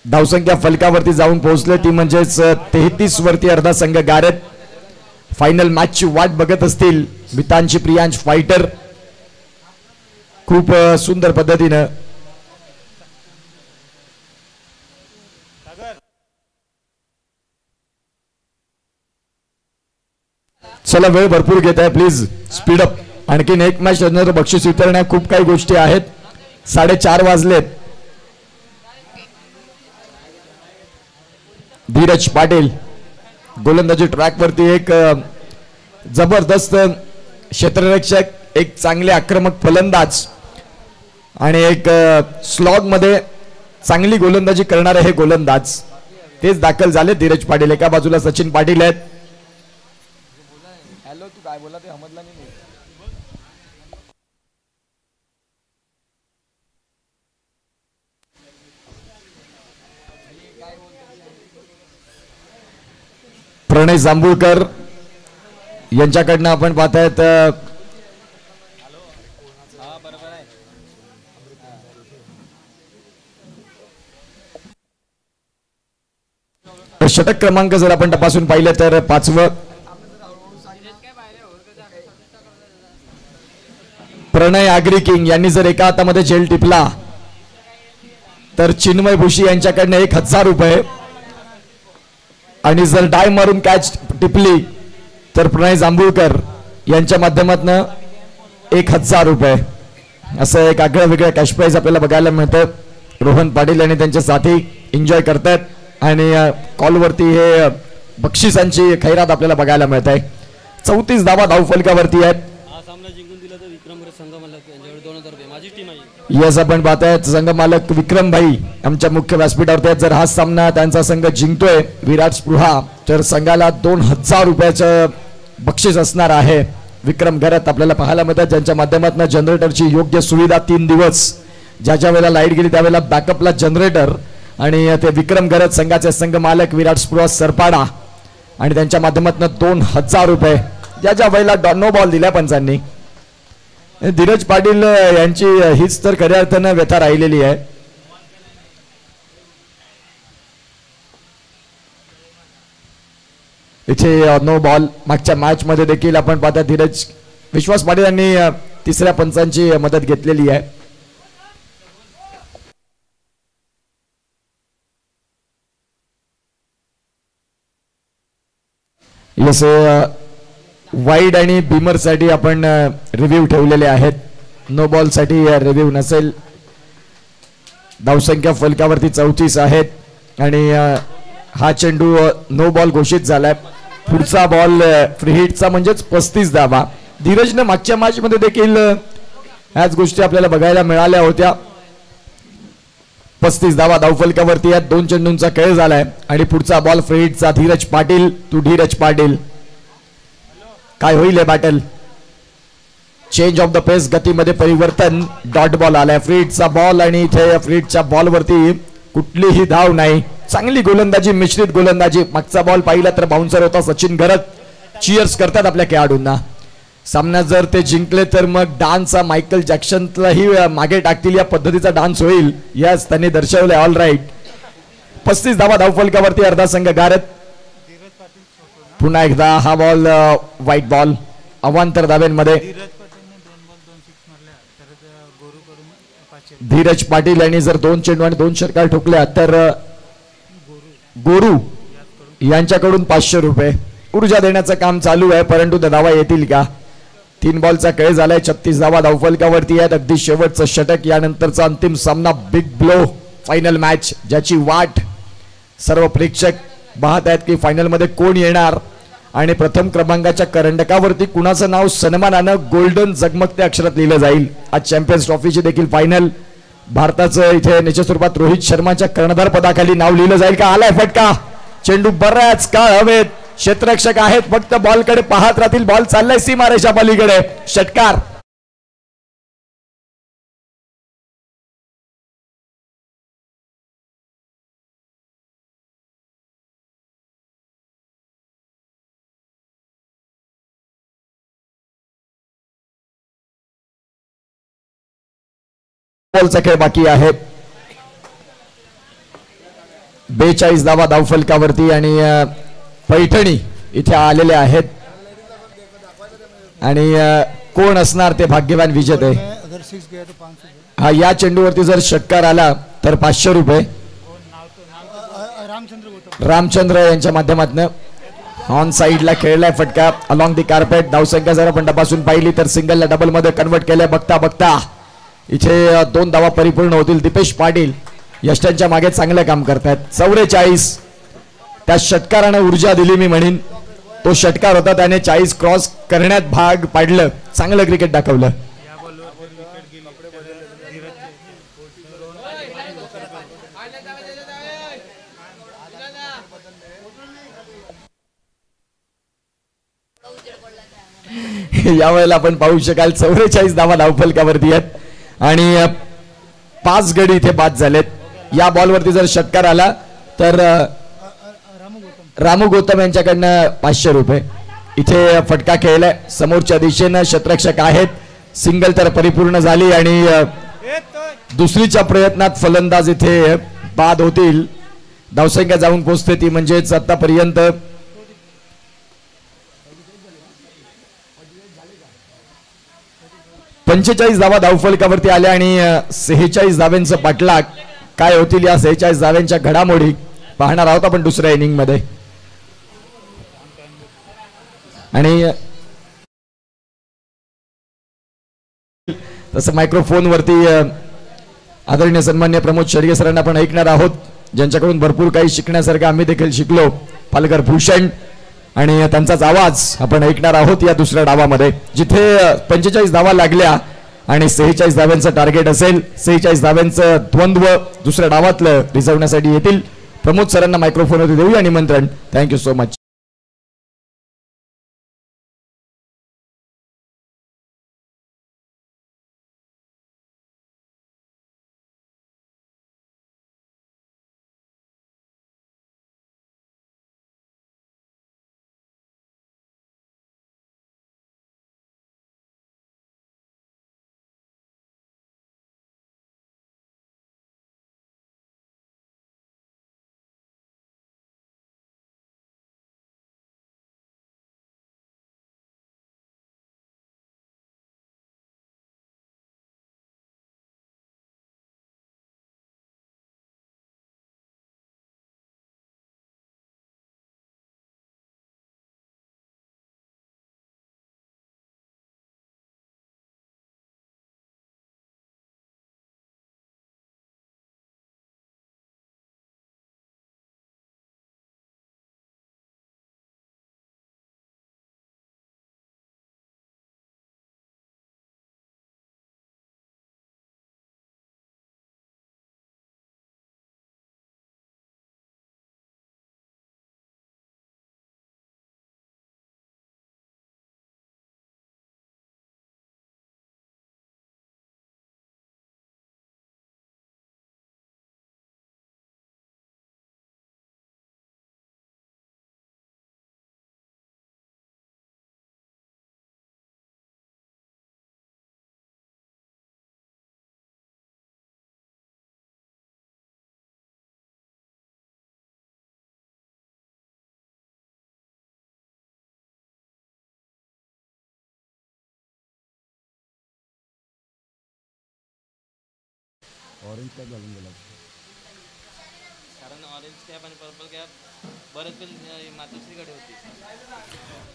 S1: धावसंख्या फलकावरती जाऊन पोहोचले ती म्हणजेच 33 वरती अर्धा संघ गारत फायनल मॅचची वाट बघत असतील. मितांची प्रियांश फायटर खूप सुंदर पद्धतीनं चला वेळ भरपूर घेत आहे, प्लीज स्पीड अप. आणखीन एक मॅच नंतर बक्षीस वितरण्या खूप काही गोष्टी आहेत. 4:30 वाजलेत. धीरज पाटील गोलंदाजी ट्रॅक वरती एक जबरदस्त क्षेत्ररक्षक, एक चांगले आक्रमक फलंदाज आणि एक स्लॉग मध्ये चांगली गोलंदाजी करणारे हे गोलंदाज तेच दाखल झाले. धीरज पाटील एका बाजूला सचिन पाटील आहेत. हॅलो तू काय बोला ते समजला नाही. प्रणय जांभूळकर यांच्याकडनं आपण पाहतायत षटक क्रमांक जर आपण तपासून पाहिलं तर 5वं प्रणय आगरी किंग यांनी जर एका हातामध्ये झेल टिपला तर चिन्मय भुशी यांच्याकडनं 1000 रुपये आणि जर डाय मारून कॅच टिपली तर प्रणय जांभूळकर यांच्या माध्यमातून 1000 रुपये. असं एक आगळं वेगळं कॅश प्राइज आपल्याला बघायला मिळतं. रोहन पाटील आणि त्यांचे साथी एन्जॉय करतात आणि कॉलवरती हे बक्षिसांची खैरात आपल्याला बघायला मिळत आहे. 34 धावा धावफलकावरती आहेत. यस आपण पाहतायत संघ मालक विक्रम भाई आमच्या मुख्य व्यासपीठावरती आहेत. जर हा सामना त्यांचा संघ जिंकतोय विराट स्पृहा तर संघाला 2000 रुपयाचं बक्षीस असणार आहे. विक्रम घरात आपल्याला पाहायला मिळतात ज्यांच्या माध्यमातून जनरेटरची योग्य सुविधा 3 दिवस ज्या वेळेला लाईट गेली त्यावेळेला बॅकअपला जनरेटर आणि ते विक्रम घरात संघाचे संघ मालक विराट स्पृहा सरपाडा आणि त्यांच्या माध्यमातून 2000 रुपये ज्या वेळेला नो बॉल दिल्या पंचांनी. धीरज पाटील यांची हीच तर खऱ्या अर्थानं व्यथा राहिलेली आहे. इथे नो बॉल. मागच्या मॅच मध्ये देखील आपण पाहता धीरज विश्वास पाटील यांनी 3ऱ्या पंचांची मदत घेतलेली आहे. यस वाईड आणि बीमर साठी आपण रिव्ह्यू ठेवलेले आहेत. नो बॉल साठी रिव्ह्यू नसेल. धावसंख्या फलकावरती 34 आहेत आणि हा चेंडू नो बॉल घोषित झालाय. पुढचा बॉल फ्री हिटचा म्हणजेच 35 धावा. धीरजने मागच्या मॅच मध्ये देखील ह्याच गोष्टी आपल्याला बघायला मिळाल्या होत्या. 35 धावा धावफलकावरती आहेत. 2 चेंडूंचा खेळ झालाय आणि पुढचा बॉल फ्री हिटचा. धीरज पाटील टू धीरज पाटील. काय होईल हे battle. Change of the pace गतीमध्ये परिवर्तन. डॉट बॉल आलाय. फ्री हिटचा बॉल आणि इथे फ्री हिटच्या बॉलवरती कुठलीही धाव नाही. चांगली गोलंदाजी, मिश्रित गोलंदाजी. मागचा बॉल पाहिला तर बाउन्सर होता. सचिन घरत चीयर्स करतात आपल्या खेळाडूंना. सामन्यात जर ते जिंकले तर मग डान्सचा मायकल जॅक्सनलाही मागे टाकतील या पद्धतीचा डान्स होईल. याच त्यांनी दर्शवले. All right. 35 धावा धावफलकावरती अर्धा संघ गारत. पुन्हा एकदा हा बॉल व्हाईट बॉल अवांतर धाब्यांमध्ये. धीरज पाटील यांनी जर 2 चेंडू आणि 2 षटकार ठोकल्या तर गोरू यांच्याकडून 500 रुपये ऊर्जा देण्याचं काम चालू आहे. परंतु त्या धावा येतील का? 3 बॉलचा खेळ झालाय. 36 धावा धावफलकावरती आहेत. अगदी शेवटचं षटक. यानंतरचा अंतिम सामना. बिग ब्लो फायनल मॅच ज्याची वाट सर्व प्रेक्षक पाहत आहेत की फायनल मध्ये कोण येणार आणि प्रथम क्रमांकाच्या करंडकावरती कुणाचं नाव सन्मानानं गोल्डन झगमगत्या अक्षरात लिहिलं जाईल. आज चॅम्पियन्स ट्रॉफीची देखील फायनल. भारताचं इथे निश्चित स्वरूपात रोहित शर्माच्या कर्णधार पदाखाली नाव लिहिलं जाईल का? आलाय फटका. चेंडू बऱ्याच काळ हवेत. क्षेत्ररक्षक आहेत फक्त बॉलकडे पाहत राहतील. बॉल चाललाय सीमारेषा पलीकडे. षटकार. बॉलचा खेळ बाकी आहे. 42 धावा धावफलकावरती आणि पैठणी इथे आलेले आहेत आणि कोण असणार ते भाग्यवान विजेते? हा या चेंडूवरती जर षटकार आला तर 500 रुपये. रामचंद्र यांच्या माध्यमातून ऑन साइडला खेळलाय फटका अलॉंग दी कार्पेट. धावसंख्या जर आपण डबासून पाहिली तर सिंगलला डबल मध्ये कन्वर्ट केलंय. बघता बघता इथे 2 धावा परिपूर्ण होतील. दीपेश पाटील यष्टांच्या मागे चांगलं काम करतायत. 44 त्या षटकाराने ऊर्जा दिली मी म्हणेन. तो षटकार होता त्याने 40 क्रॉस करण्यात भाग पाडलं. चांगलं क्रिकेट दाखवलं. यावेळेला आपण पाहू शकाल 44 धावा धावफलकावरती आहेत आणि 5 गडी इथे बाद झालेत. या बॉलवरती जर षटकार आला तर रामू गौतम यांच्याकडनं 500 रुपये. इथे फटका खेळलाय. समोरच्या दिशेनं क्षेत्ररक्षक आहेत. सिंगल तर परिपूर्ण झाली आणि दुसरीच्या प्रयत्नात फलंदाज इथे बाद होतील. धावसंख्या जाऊन पोहोचते ती म्हणजेच आतापर्यंत 45 धावा धावफलकावरती आल्या आणि 46 धाव्यांचं पाठलाग. काय होतील या 46 धाव्यांच्या घडामोडी पाहणार आहोत आपण दुसऱ्या इनिंग मध्ये. आणि तसं मायक्रोफोन वरती आदरणीय सन्मान्य प्रमोद शेडगे सरांना आपण ऐकणार आहोत ज्यांच्याकडून भरपूर काही शिकण्यासारखं आम्ही देखील शिकलो. पालघर भूषण आणि त्यांचाच आवाज आपण ऐकणार आहोत या दुसऱ्या डावामध्ये जिथे 45 धावा लागल्या आणि 46 धाव्यांचं टार्गेट असेल. 46 धाव्यांचं द्वंद्व दुसऱ्या डावातलं रिझवण्यासाठी येतील. प्रमोद सरांना मायक्रोफोनवरती देऊया निमंत्रण. Thank you so much.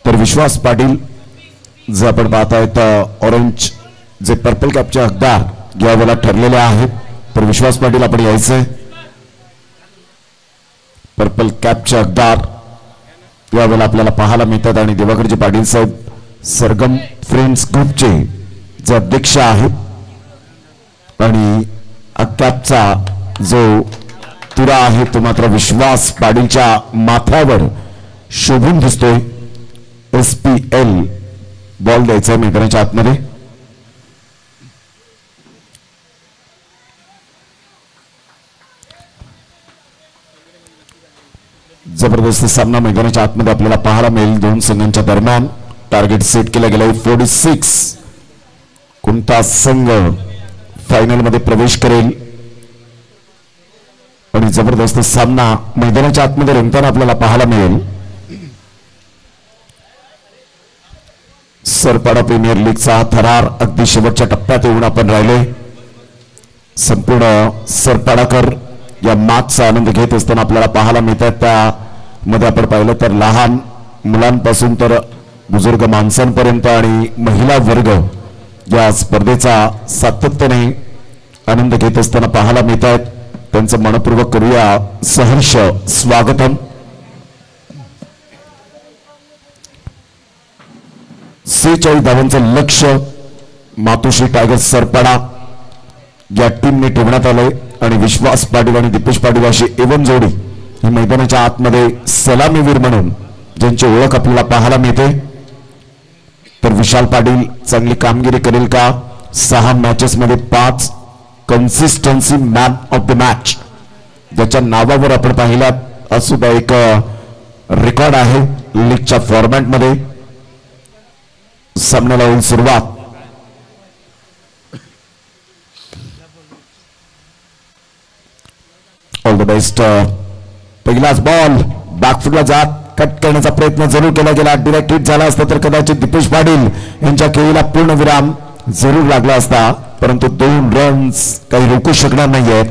S1: तर विश्वास पाटील जे आपण पाहतायत ऑरेंज जे पर्पल कॅपचे हकदार यावेळेला ठरलेले आहेत. तर विश्वास पाटील आपण यायचंय. पर्पल कॅपचे हकदार यावेळेला आपल्याला पाहायला मिळतात आणि दिवाकरजी पाटील साहेब सरगम फ्रेंड्स ग्रुपचे जे अध्यक्ष आहेत आणि कॅपचा जो तुरा आहे तो मात्र विश्वास पाटीलच्या माथ्यावर शोभून दिसतोय. SPL बॉल द्यायचा मैदानाच्या आतमध्ये. जबरदस्त सामना मैदानाच्या आतमध्ये आपल्याला पाहायला मिळेल. दोन संघांच्या दरम्यान टार्गेट सेट केलं गेलंय 46. कोणता संघ फायनल मध्ये प्रवेश करेल आणि जबरदस्त सामना मैदानाच्या आतमध्ये रंगताना आपल्याला पाहायला मिळेल. सरपाडा प्रीमियर लीगचा थरार अगदी शेवटच्या टप्प्यात येऊन आपण राहिले. संपूर्ण सरपाडाकर या मॅचचा आनंद घेत असताना आपल्याला पाहायला मिळतात. त्यामध्ये आपण पाहिलं तर लहान मुलांपासून तर बुजुर्ग माणसांपर्यंत आणि महिला वर्ग या स्पर्धेचा सातत्याने आनंद घेत असताना पाहायला मिळतात. त्यांचं मनपूर्वक करूया सहर्ष स्वागतम. 46 धावांचं लक्ष्य मातोश्री टायगर्स सरपाडा या टीमने ठेवण्यात आलंय आणि विश्वास पाटील आणि दीपेश पाटील अशी एवन जोडी ही मैदानाच्या आतमध्ये सलामीवीर म्हणून ज्यांची ओळख आपल्याला पाहायला मिळते. तर विशाल पाटील चांगली कामगिरी करेल का? 6 मॅचेस मध्ये 5 consistency man of the match ज्याच्या नावावर आपण पाहिल्यात असुद्धा एक रेकॉर्ड आहे लीगच्या फॉर्मॅट मध्ये. सामन्याला होईल सुरुवात. All the best. पहिलाच बॉल बॅकफुटला जात कट करण्याचा प्रयत्न जरूर केला गेला. डिरेक्ट हिट झाला असता तर कदाचित दीपेश पाटील यांच्या खेळीला पूर्ण विराम जरूर लागला असता, परंतु 2 रन्स काही रोखू शकणार नाहीयेत.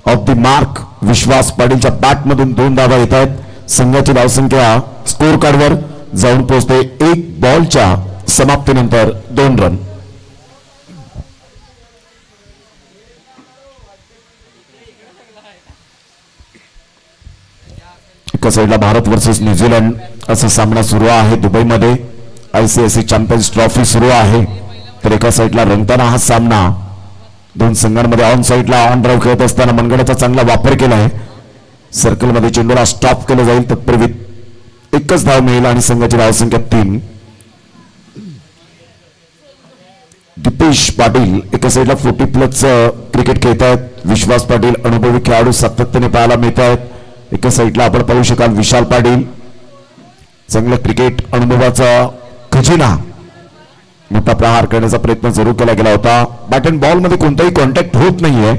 S1: ऑफ द मार्क विश्वास पाटीलच्या बॅटमधून 2 धावा येत आहेत. संघाची धावसंख्या स्कोर कार्डवर जाऊन पोहोचते 1 बॉलच्या समाप्तीनंतर 2 रन. एका साईडला भारत वर्सेस न्यूझीलंड असा सामना सुरू आहे दुबईमध्ये. ICIC चॅम्पियन्स ट्रॉफी सुरू आहे. तर एका साईडला रंगताना हा सामना 2 संघांमध्ये ऑन साईडला ऑन ड्राईव्ह खेळत असताना मनगडाचा चांगला वापर केलाय. सर्कलमध्ये चेंडूला स्टॉप केलं जाईल. तत्पूर्वी 1च धाव मिळेल आणि संघाची धावसंख्या 3. दीपेश पाटील एका साईडला 40+ क्रिकेट खेळत आहेत. विश्वास पाटील अनुभवी खेळाडू सातत्याने पाहायला मिळत आहेत. एका साईडला आपण पाहू शकाल विशाल पाटील चांगलं क्रिकेट अनुभवाचा खजिना. मोठा प्रहार करण्याचा प्रयत्न जरूर केला गेला होता. बॅट अँड बॉल मध्ये कोणताही कॉन्टॅक्ट होत नाहीये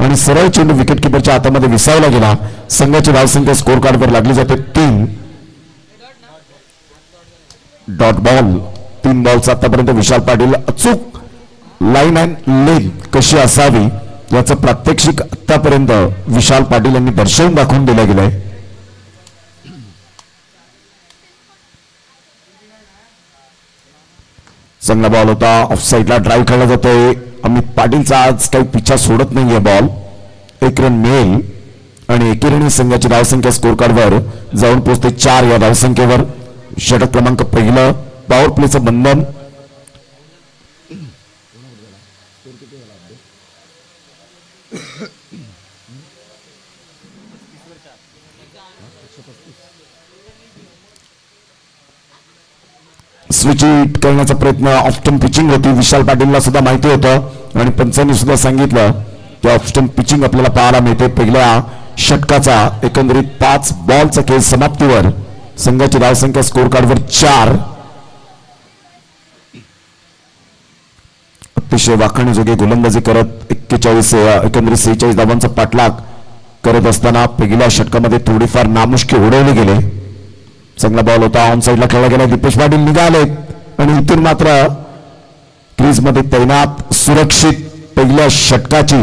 S1: आणि सरळ चेंडू विकेट किपरच्या हातामध्ये विसावला गेला. संघाची धावसंख्या स्कोर कार्डवर लागली जाते 3. डॉट बॉल 3 बॉलचा आतापर्यंत विशाल पाटील अचूक लाईन अँड लेन कशी असावी याचं प्रात्यक्षिक आतापर्यंत विशाल पाटील यांनी दर्शवून दाखवून दिलं गेलंय. चांगला बॉल होता. ऑफ साईडला ड्राईव्ह खेळला जातोय. अमित पाटीलचा आज काही पिछा सोडत नाहीये बॉल. 1 रन मिळेल आणि एकेरीने संघाची धावसंख्या स्कोर कार्डवर जाऊन पोहोचते 4 या धावसंख्येवर. षटक क्रमांक 1 पॉवर प्लेचं बंधन. स्विच हिट करण्याचा प्रयत्न ऑफ्टन पिचिंग होती. विशाल पाटीलला सुद्धा माहिती होतं आणि पंचांनी सुद्धा सांगितलं की ऑफ्टन पिचिंग आपल्याला पाहायला मिळते. पहिल्या षटकाचा एकंदरीत 5 बॉलचा खेळ समाप्तीवर संघाची धावसंख्या स्कोर कार्डवर 4. अतिशय वाखाणीजोगी गोलंदाजी करत 41 एकंदरीत 46 धावांचा पाठलाग करत असताना पहिल्या षटकामध्ये थोडीफार नामुष्की उडवली गेले. चांगला बॉल होता. ऑन साईडला खेळला गेला. दीपेश पाटील निघाले आणि इथून मात्र क्रीज मध्ये तैनात सुरक्षित पहिल्या षटकाची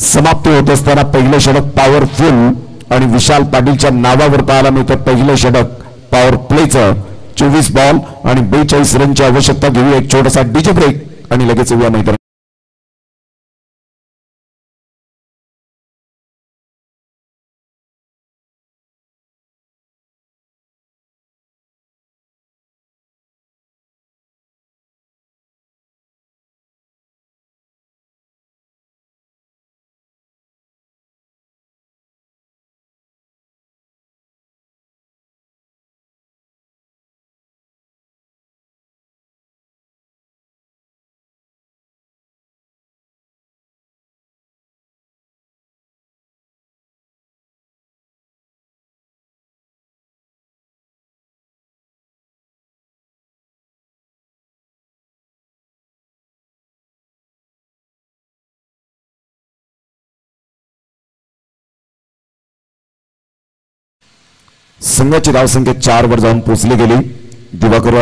S1: समाप्ती होत असताना पहिलं षटक पॉवरफुल आणि विशाल पाटीलच्या नावावर पाहायला मिळतं पहिलं षटक पॉवर प्लेचं. 24 बॉल आणि 42 रनची आवश्यकता. घेऊया एक छोटासा डीजे ब्रेक आणि लगेच येऊया मैदानात. संघाची धावसंख्या 4 वर जाऊन पोहोचली गेली. दिवाकर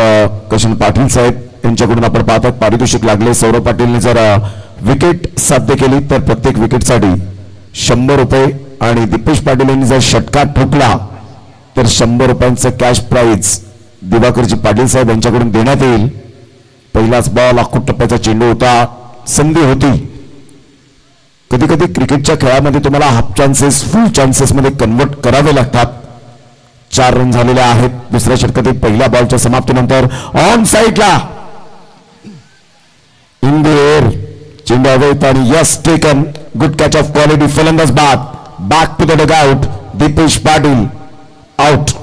S1: किशन पाटील साहेब यांच्याकडून आपण पाहतात पारितोषिक लागले. सौरभ पाटीलने जर विकेट साध्य केली तर प्रत्येक विकेटसाठी 100 रुपये आणि दीपेश पाटील यांनी जर षटकार ठोकला तर 100 रुपयांचं कॅश प्राइज दिवाकरजी पाटील साहेब यांच्याकडून देण्यात येईल. पहिलाच बॉल आखूड टप्प्याचा चेंडू होता. संधी होती. कधी कधी क्रिकेटच्या खेळामध्ये तुम्हाला हाफ चान्सेस फुल चान्सेस मध्ये कन्वर्ट करावे लागतात. 4 रन झालेले आहेत दुसऱ्या षटकातील पहिल्या बॉलच्या समाप्तीनंतर. ऑन साईडला इन द एअर चेंडू हवेत आणि yes taken. Good catch of quality. फलंदाज बाद. Back to the dugout. Deepesh Patil out.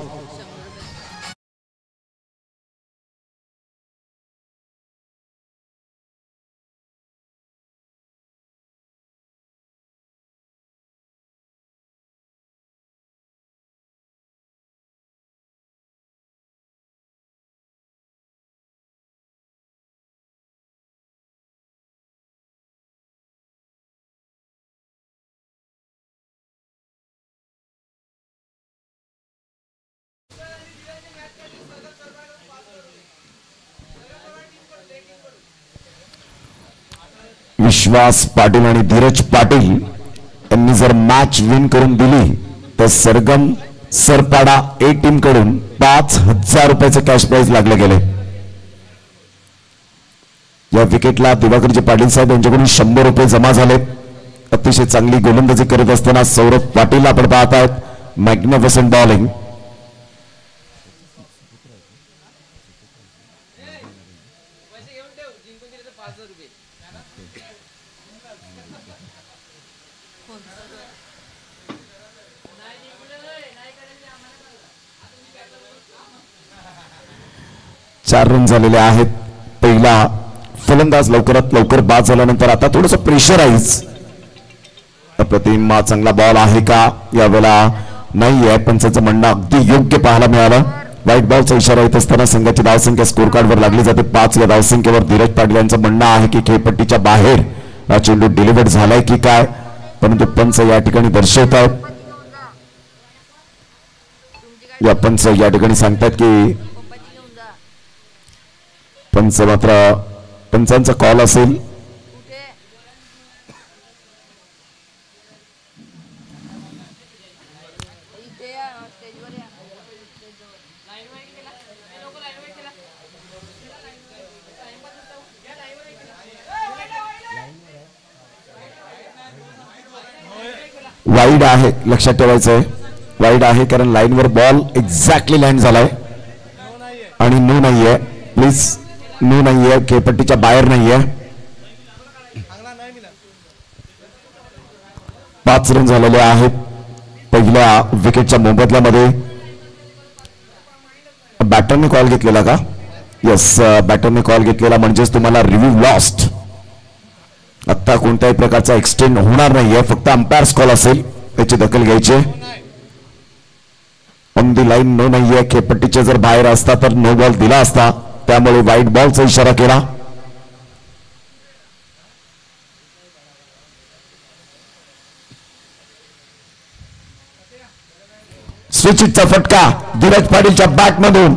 S1: Vishwas Patil आणि धीरज पाटील यांनी जर मॅच विन करून दिली तर सरगम सरपाडा ए टीम कडून 5000 रुपयाचे कॅश प्राइज लागले गेले. या विकेटला दिवाकरजी पाटील साहेब यांच्याकडून 100 रुपये जमा झाले. अतिशय चांगली गोलंदाजी करत असताना सौरभ पाटील आपण पाहतायत. Magnificent bowling. चार रन झालेले आहेत. पहिला फलंदाज लवकरात लवकर बाद झाल्यानंतर आता थोडस प्रेशराइज. अप्रतिम चांगला बॉल आहे का यावेळेला नाही आहे. पंचाचं म्हणणं अगदी योग्य पाहायला मिळालं. व्हाईट बॉलचा इशारा येत असताना संघाची धावसंख्या स्कोर कार्डवर लागली जाते 5. या धावसंख्येवर धीरज पाटील यांचं म्हणणं आहे की खेळपट्टीच्या बाहेर हा चेंडू डिलिव्हर्ड झालाय की काय, परंतु पंच या ठिकाणी दर्शवतात. या पंच या ठिकाणी सांगतात की पंच मात्र पंचांचा कॉल असेल. वाईड आहे, लक्षात ठेवायचंय. वाईड आहे कारण लाईनवर बॉल एक्झॅक्टली लँड झालाय आणि नो नाहीये. प्लीज नो नाहीये, खेळपट्टीच्या बाहेर नाहीये. 5 रन झालेले आहेत पहिल्या विकेटच्या मोबदल्यामध्ये. बॅटरने कॉल घेतलेला का? येस, बॅटरने कॉल घेतलेला म्हणजेच तुम्हाला रिव्ह्यू लॉस्ट. आता कोणत्याही प्रकारचा एक्सटेंड होणार नाहीये, फक्त अंपायर्स कॉल असेल, त्याची दखल घ्यायची. ऑन दी लाईन नो नाहीये. खेळपट्टीचे जर बाहेर असता तर नो बॉल दिला असता, त्यामुळे व्हाईट बॉलचा इशारा केला. स्विचिटचा फटका धीरज पाटीलच्या बॅटमधून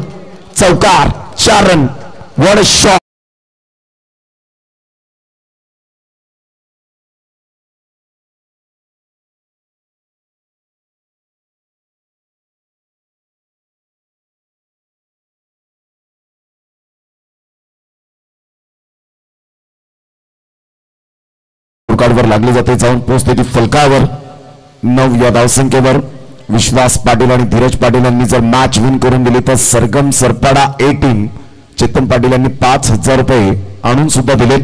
S1: चौकार. 4 रन. What a shot. कार्डवर लागली जाते, जाऊन पोहोचते ती फलकावर 9 या धावसंख्येवर. विश्वास पाटील आणि धीरज पाटील यांनी जर मॅच विन करून दिली तर सरगम सरपाडा ए टीम चेतन पाटील यांनी 5,000 रुपये आणून सुद्धा दिले.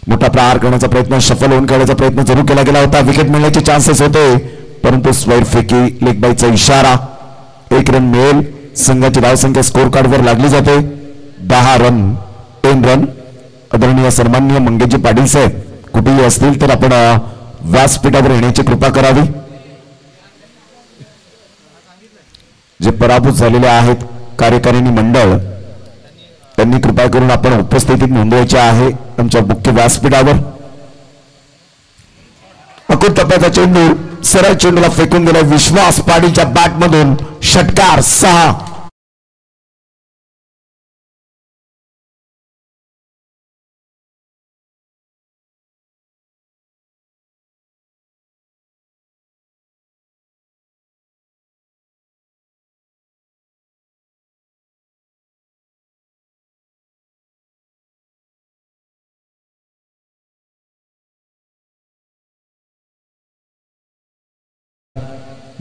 S1: मोठा प्रहार करण्याचा प्रयत्न, शफल होऊन खेळण्याचा प्रयत्न जरूर केला गेला होता. विकेट मिळण्याचे चान्सेस होते, परंतु स्क्वेअर फेकी लेग बायचा इशारा. 1 रन मिळेल. संघाची धावसंख्या स्कोर कार्डवर लागली जाते 10 रन 10 रन. आदरणीय सन्माननीय मंगेशजी पाटील साहेब कुठेही असतील तर आपण व्यासपीठावर येण्याची कृपा करावी. जे पराभूत झालेले आहेत कार्यकारिणी मंडळ त्यांनी कृपा करून आपण उपस्थितीत नोंदवायचे आहे आमच्या मुख्य व्यासपीठावर. अकुत टप्प्याचा चेंडू सरळ चेंडूला फेकून दिला. विश्वास पाटीलच्या बॅटमधून षटकार 6.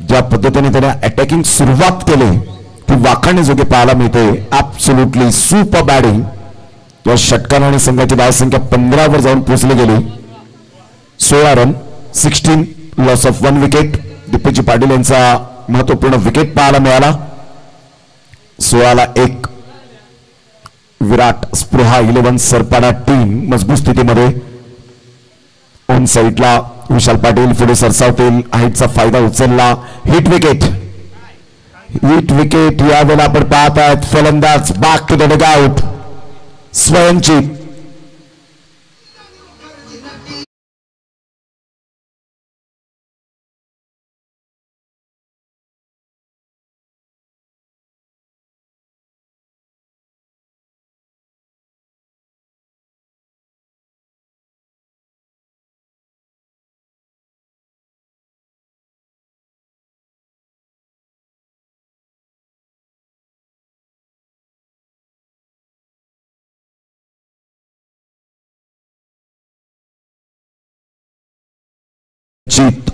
S1: ज्या पद्धतीने त्याने अटॅकिंग सुरुवात केली ती वाखाणण्याजोगे पाहायला मिळते. Absolutely super batting. या षटकाराने संघाची धावसंख्या 15 वर जाऊन पोहोचली गेली. 16 run 16 loss of 1 wicket. Deepesh Patil यांचा महत्वपूर्ण विकेट पाहायला मिळाला. 16 ला 1. विराट स्पृहा 11 सरपाडा टीम मजबूत स्थितीमध्ये. ऑन साईडला विशाल पाटील पुढे सरसावतील. हाईटचा फायदा उचलला. हिट विकेट यावेळेला आपण पाहत आहात. फलंदाज बॅक टू द डगआउट स्वयंची.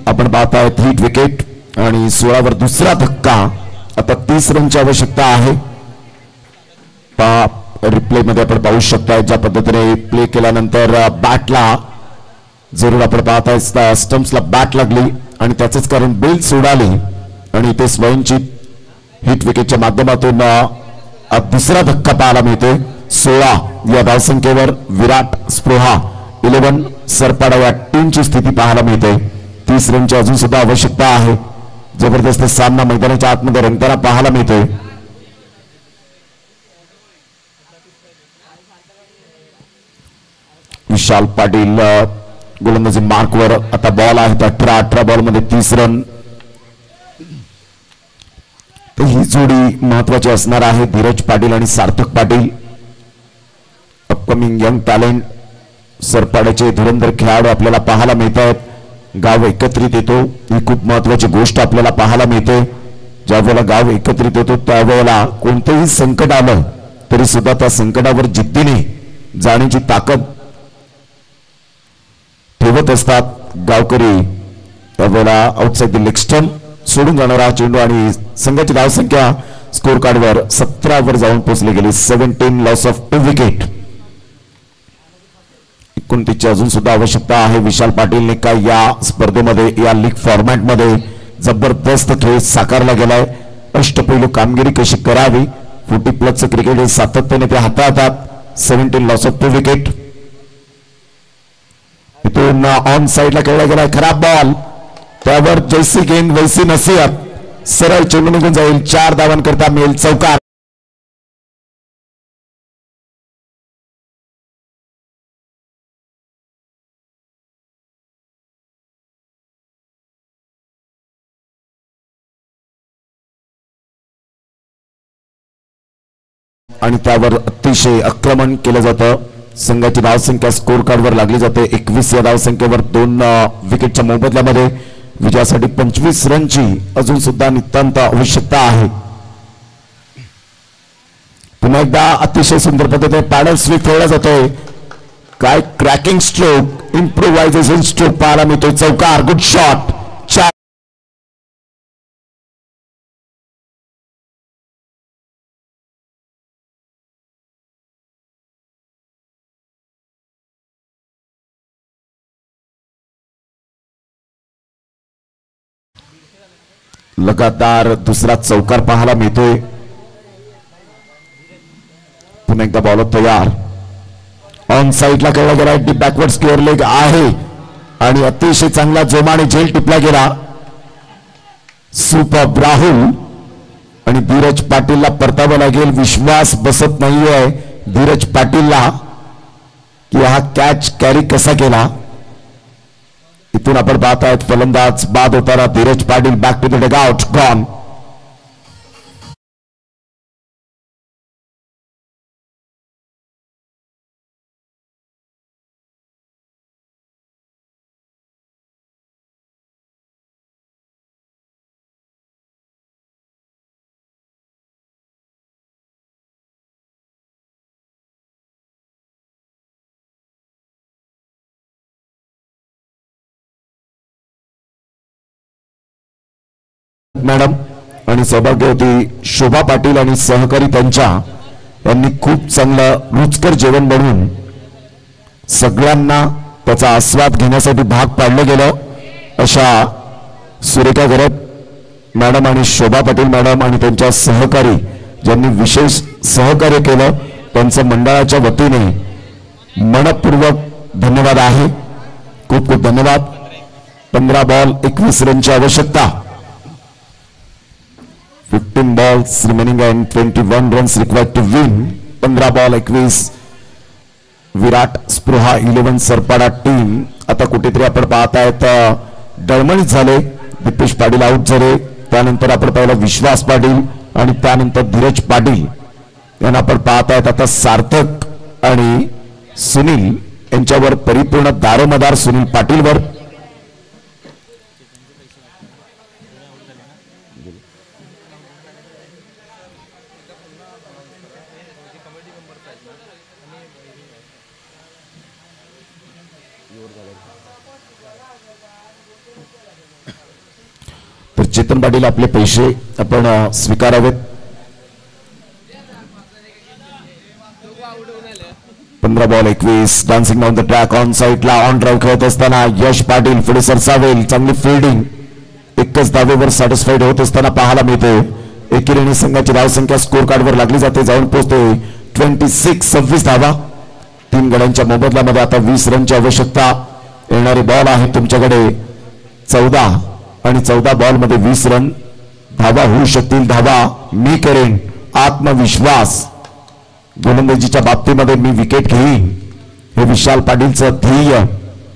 S1: आपण पाहतायत हिट विकेट आणि 16 वर दुसरा धक्का. आता 30 रनची आवश्यकता आहे. रिप्ले मध्ये आपण पाहू शकता ज्या पद्धतीने प्ले केल्यानंतर बॅटला जरूर आपण पाहताय स्टंप्सला बॅट लागली आणि त्याचंच कारण बेल सोडाली आणि ते स्वयंची हिट विकेटच्या माध्यमातून दुसरा धक्का पाहायला मिळते. 16 या धावसंख्येवर विराट स्पृहा 11 सरपाडा या टीमची स्थिती पाहायला मिळते. 30 रनची अजून सुद्धा आवश्यकता आहे. जबरदस्त सामना मैदानाच्या आतमध्ये रंगताना पाहायला मिळतोय. विशाल पाटील गोलंदाजी मार्कवर. आता बॉल आहे 18 बॉल मध्ये 30 रन. ही जोडी महत्वाची असणार आहे. धीरज पाटील आणि सार्थक पाटील अपकमिंग यंग टॅलेंट सरपाड्याचे धुरंधर खेळाडू आपल्याला पाहायला मिळत आहेत. गाव एकत्रित येतो ही खूप महत्वाची गोष्ट आपल्याला पाहायला मिळते. ज्या वेळेला गाव एकत्रित येतो त्यावेळेला कोणतेही संकट आलं तरी सुद्धा त्या संकटावर जिद्दीने जाण्याची ताकद ठेवत असतात गावकरी. त्यावेळेला आउटसाइड द लेग स्टंप सोडून जाणारा चेंडू आणि संघाची धावसंख्या स्कोर कार्डवर 17 वर जाऊन पोहोचली गेली. 17 लॉस ऑफ 2 विकेट. 29 अजून सुद्धा आवश्यकता आहे. विशाल पाटीलने काय या स्पर्धेमध्ये या लीग फॉर्मॅट मध्ये जबरदस्त खेळ साकारला गेलाय. अष्टपैलू कामगिरी कशी करावी 40+ क्रिकेट हे सातत्याने ते हाताळतात. 17 लॉस ऑफ 2 विकेट. इथून ऑन साइडला खेळला गेलाय खराब बॉल. त्यावर जैसी गेंद वैसी नसीहत. सरळ चेंडू निघून जाईल. 4 धावांकरता मिळेल चौकार. आणि त्यावर अतिशय आक्रमण केलं जातं. संघाची धावसंख्या स्कोर कार्डवर लागली जाते 21 या धावसंख्येवर 2 विकेटच्या मोबदल्यामध्ये. विजयासाठी 25 रनची अजून सुद्धा नितांत आवश्यकता आहे. पुन्हा एकदा अतिशय सुंदर पद्धतीने पॅडल स्वीप खेळला जातोय. काय क्रॅकिंग स्ट्रोक, इम्प्रोव्हायझेशन स्ट्रोक पाहायला मिळतोय. चौकार, गुड शॉट. लगातार दुसरा चौकार पाहायला मिळतोय. पुन्हा एकदा बॉलर तयार. ऑन साइडला खेळला गेला. बॅकवर्ड स्क्वेअर लेग आहे आणि अतिशय चांगला जोमाने झेल टिपला गेला. सुपर राहुल आणि धीरज पाटीलला परतावं लागेल. विश्वास बसत नाहीये धीरज पाटीलला की हा कॅच कॅरी कसा केला. इथून आपण पाहतायत फलंदाज बाद होताना Dhiraj Patil. Back to the dugout, gone. Madam आणि सौभाग्यवती शोभा पाटील आणि सहकारी यांनी खूप चांगलं रुचकर जेवण बनवून सगळ्यांना त्याचा आस्वाद घेण्यासाठी भाग पाडलं गेलं. अशा सुरेखा गरत मॅडम आणि शोभा पाटील मॅडम आणि त्यांच्या सहकारी ज्यांनी विशेष सहकार्य केलं त्यांचं मंडळाच्या वतीने मनपूर्वक धन्यवाद आहे. खूप खूप धन्यवाद. 15 बॉल 21 रनची आवश्यकता. 15 balls remaining and 21 runs required to win. 15 ball 21. Virat Spruha 11 Sarpada team. आता कुठेतरी आपण पाहतायत डळमळीत झाले. दीपेश पाटील आउट झाले. त्यानंतर आपण पाहिलं विश्वास पाटील आणि त्यानंतर धीरज पाटील यांना आपण पाहतायत. आता सार्थक आणि सुनील यांच्यावर परिपूर्ण दारोमदार सुनील पाटीलवर. तर चेतन पाटील आपले पैसे आपण स्वीकारावेत. 15 ball 21. Dancing down the track on साइडला ऑन ड्राईव्ह खेळत असताना यश पाटील पुढे सरसावेल. चांगली फिल्डिंग. एकच धावेवर सॅटिस्फाईड होत असताना पाहायला मिळते. एकेरीने संघाची धावसंख्या स्कोर कार्डवर लागली जाते. जाऊन पोहोचते 26 धावा. 3 गड्यांच्या मोबदल्यामध्ये आता 20 रनची आवश्यकता. येणारे बॉल आहे तुमच्याकडे 14 आणि 14 बॉल मध्ये 20 रन. धावा होऊ शकतील. धावा मी करेन. आत्मविश्वास. गोलंदाजीच्या बाबतीमध्ये मी विकेट घेईन हे विशाल पाटीलचं ध्येय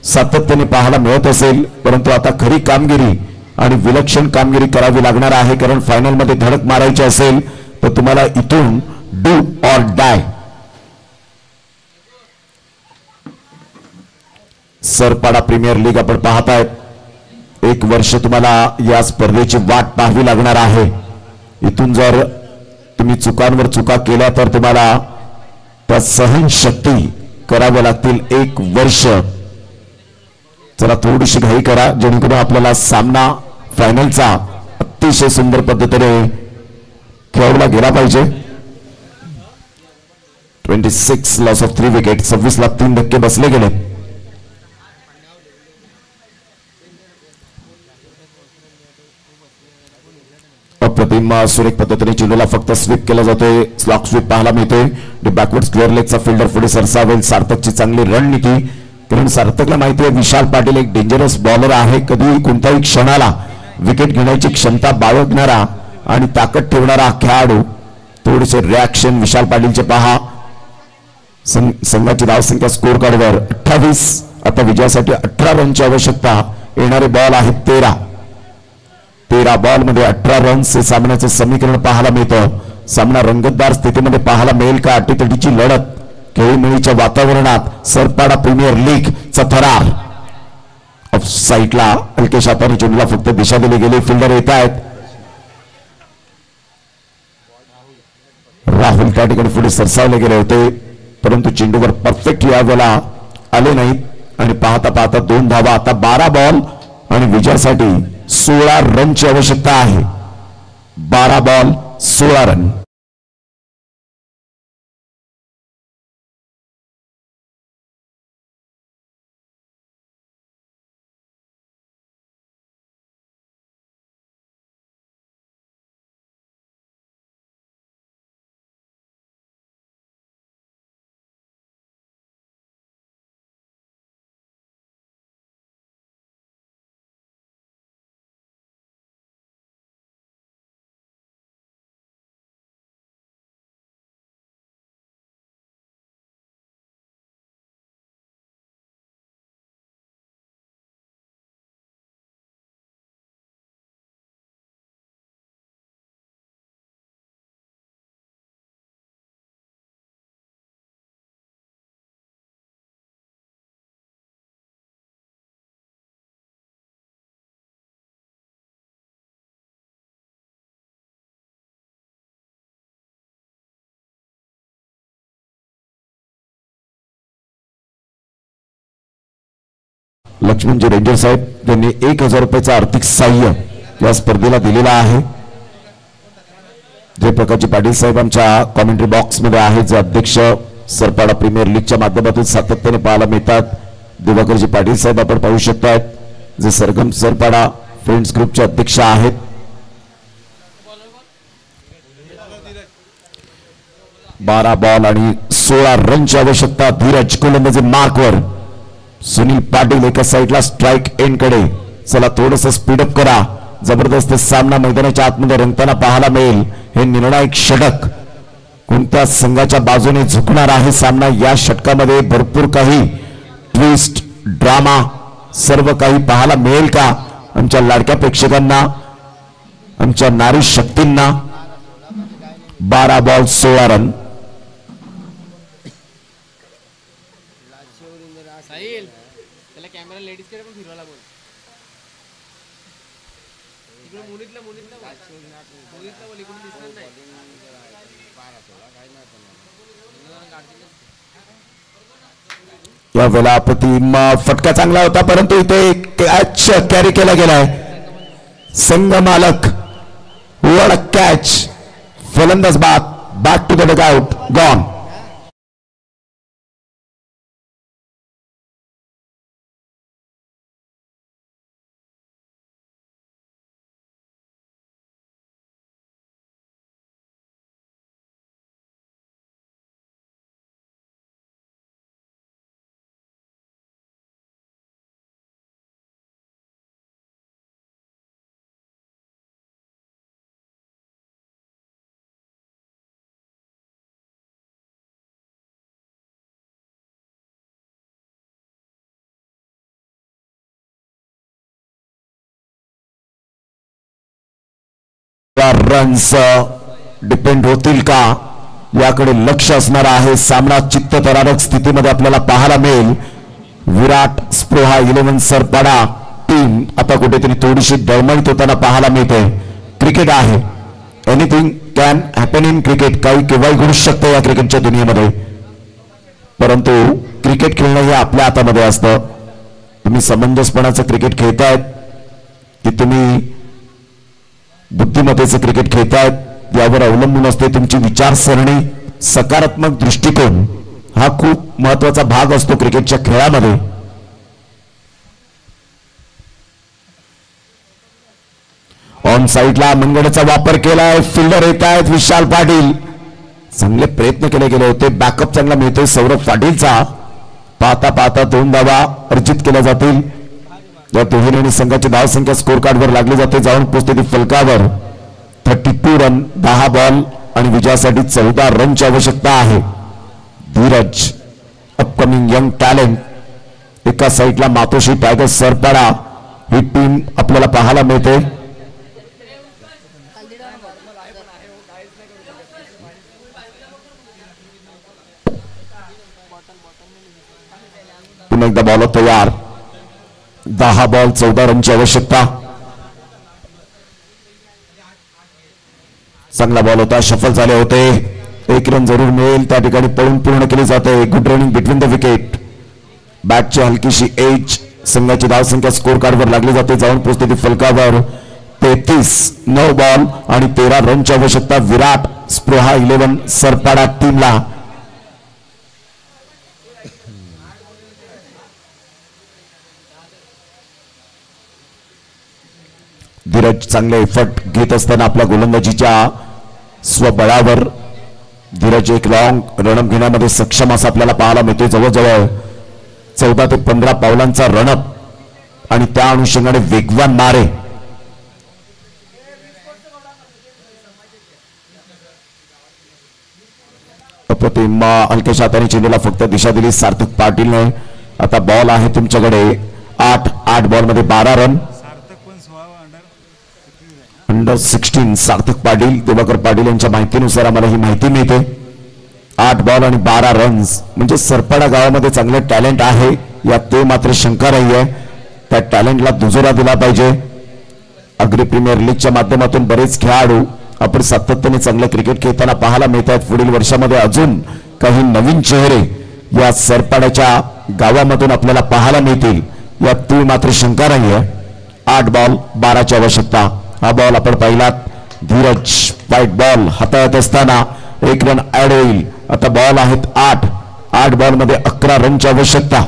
S1: सातत्याने पाहायला मिळत असेल. परंतु आता खरी कामगिरी आणि विलक्षण कामगिरी करावी लागणार आहे. कारण फायनल मध्ये धडक मारायची असेल तर तुम्हाला इथून do or die. Sarpada premier league आपण पाहतायत. 1 वर्ष तुम्हाला या स्पर्धेची वाट पाहावी लागणार आहे. इथून जर तुम्ही चुकांवर चुका केल्या तर तुम्हाला त्या सहनशक्ती कराव्या लागतील. 1 वर्ष. चला थोडीशी घाई करा जेणेकरून आपल्याला सामना फायनलचा अतिशय सुंदर पद्धतीने खेळवला गेला पाहिजे. 26 लॉस ऑफ 3 विकेट. 26 ला 3 धक्के बसले गेले. अप्रतिम सुरेख पद्धतीने चेंडूला फक्त स्वीप केला जातोय. स्लॉक स्वीप पाहायला मिळतोय. बॅकवर्ड स्क्वेअर लेगचा फिल्डर पुढे सरसावेल. सार्थकची चांगली रणनीती. कारण सार्थकला माहिती आहे विशाल पाटील एक डेंजरस बॉलर आहे. कधी कोणत्याही क्षणाला विकेट घेण्याची क्षमता बाळगणारा आणि ताकद ठेवणारा खेळाडू. थोडेसे रिॲक्शन विशाल पाटीलचे पहा. संघाची धावसंख्या स्कोर कार्डवर 28. आता विजयासाठी 18 रनची आवश्यकता. येणारे बॉल आहेत 13. 13 बॉल मध्ये 18 रन्स हे सामन्याचं समीकरण पाहायला मिळतं. सामना रंगतदार स्थितीमध्ये पाहायला मिळेल का. अटीतटीची लढत खेळीमेळीच्या वातावरणात. सरपाडा प्रीमियर लीग चा थरार. ऑफ साइडला अल्केश हाताने चेंडूला फक्त दिशा दिली गेली. फिल्डर येत आहेत. राहुल त्या ठिकाणी पुढे सरसावले गेले होते परंतु चेंडूवर परफेक्ट यावेळेला आले नाहीत आणि पाहता पाहता 2 धावा. आता 12 बॉल आणि विजयासाठी 16 रनची आवश्यकता आहे. 12 बॉल 16 रन. लक्ष्मणजी रेंजर साहेब यांनी 1000 रुपयाचा आर्थिक सहाय्य या स्पर्धेला दिलेला आहे. जयप्रकाशजी पाटील साहेब आमच्या कॉमेंट्री बॉक्स मध्ये आहेत, जे अध्यक्ष सरपाडा प्रीमियर लीगच्या माध्यमातून सातत्याने पाहायला मिळतात. दिवाकरजी पाटील साहेब आपण पाहू शकतात, जे सरगम सरपाडा फ्रेंड्स ग्रुपचे अध्यक्ष आहेत. बारा बॉल आणि 16 रनची आवश्यकता. धीरज गोलंदाजी मार्कवर. सुनील पाटील एका साईडला स्ट्राइक एंड कडे. चला थोडस स्पीडअप करा. जबरदस्त सामना मैदानाच्या आतमध्ये रंगताना पाहायला मिळेल. हे निर्णायक षटक कोणत्या संघाच्या बाजूने झुकणार आहे सामना. या षटकामध्ये भरपूर काही ट्विस्ट, ड्रामा सर्व काही पाहायला मिळेल का आमच्या लाडक्या प्रेक्षकांना, आमच्या नारी शक्तींना. 12 बॉल 16 रन. या वेळेला अप्रतिम फटका चांगला होता, परंतु इथे कॅच कॅरी केला गेलाय. संघ मालक वड कॅच. फलंदाज बाद. Back to the dugout. Gone. Runs depend होतील का याकडे लक्ष असणार आहे. सामना चित्तथरारक स्थितीमध्ये आपल्याला पाहायला मिळेल. विराट स्पृहा 11 सरपाडा टीम आता कुठेतरी थोडीशी डळमळीत होताना पाहायला मिळते. क्रिकेट आहे, anything can happen in cricket. काही केव्हाही घडू शकते या क्रिकेटच्या दुनियेमध्ये, परंतु क्रिकेट खेळणं हे आपल्या हातामध्ये असतं. तुम्ही समंजसपणाचं क्रिकेट खेळतायत की तुम्ही बुद्धिमत्तेचं क्रिकेट खेळतायत यावर अवलंबून असते तुमची विचारसरणी. सकारात्मक दृष्टिकोन हा खूप महत्वाचा भाग असतो क्रिकेटच्या खेळामध्ये. ऑन साईडला मनगडचा वापर केलाय. फिल्डर येत आहेत विशाल पाटील. चांगले प्रयत्न केले गेले होते. बॅकअप चांगला मिळतोय सौरभ पाटीलचा. पाहता पाहता 2 धावा अर्जित केल्या जातील. या दोन्ही संघाची धावसंख्या स्कोर कार्डवर लागली जाते. जाऊन पोहोचते ती फलकावर. 32 रन 10 बॉल आणि विजयासाठी 14 रनची आवश्यकता आहे. Dheeraj upcoming young talent. एका साईडला मातोश्री टायगर्स सरपाडा ही टीम आपल्याला पाहायला मिळते. पुन्हा एकदा बॉल तयार. 10 बॉल 14 रनची आवश्यकता. चांगला बॉल होता, शफल झाले होते. 1 रन जरूर मिळेल. त्या ठिकाणी पळून पूर्ण केली जाते. Good running between the wicket. बॅटची हलकीशी एज संघाची धावसंख्या स्कोर कार्डवर लागली जाते. जाऊन पोहोचते ती फलकावर. 33 9 बॉल आणि 13 रनची आवश्यकता. विराट स्पृहा 11 सरपाडा टीमला. धीरज चांगले एफर्ट घेत असताना आपल्या गोलंदाजीच्या स्वबळावर धीरज एक लॉंग रनअप घेण्यामध्ये सक्षम असं आपल्याला पाहायला मिळते. जवळजवळ 14 ते 15 पावलांचा रनअप आणि त्या अनुषंगाने वेगवान मारे. अप्रतिम हलक्याच्या हाताने चेंडूला फक्त दिशा दिली सार्थक पाटीलने. आता बॉल आहे तुमच्याकडे 8 बॉल मध्ये 12 रन. अंडर 16 सार्थक पाटील दिवाकर पाटील यांच्या माहितीनुसार आम्हाला ही माहिती मिळते. 8 बॉल आणि 12 रन्स म्हणजे सरपाडा गावामध्ये चांगलं टॅलेंट आहे यात ते मात्र शंका नाही आहे. त्या टॅलेंटला दुजोरा दिला पाहिजे. अग्री प्रीमियर लीगच्या माध्यमातून बरेच खेळाडू आपण सातत्याने चांगलं क्रिकेट खेळताना पाहायला मिळतात. पुढील वर्षामध्ये अजून काही नवीन चेहरे या सरपाड्याच्या गावामधून आपल्याला पाहायला मिळतील यात ती मात्र शंका नाही आहे. 8 बॉल 12ची आवश्यकता. हा बॉल आपण पाहिलात. धीरज व्हाईट बॉल हाताळत असताना 1 रन ऍड होईल. आता बॉल आहेत 8 बॉल मध्ये 11 रनची आवश्यकता.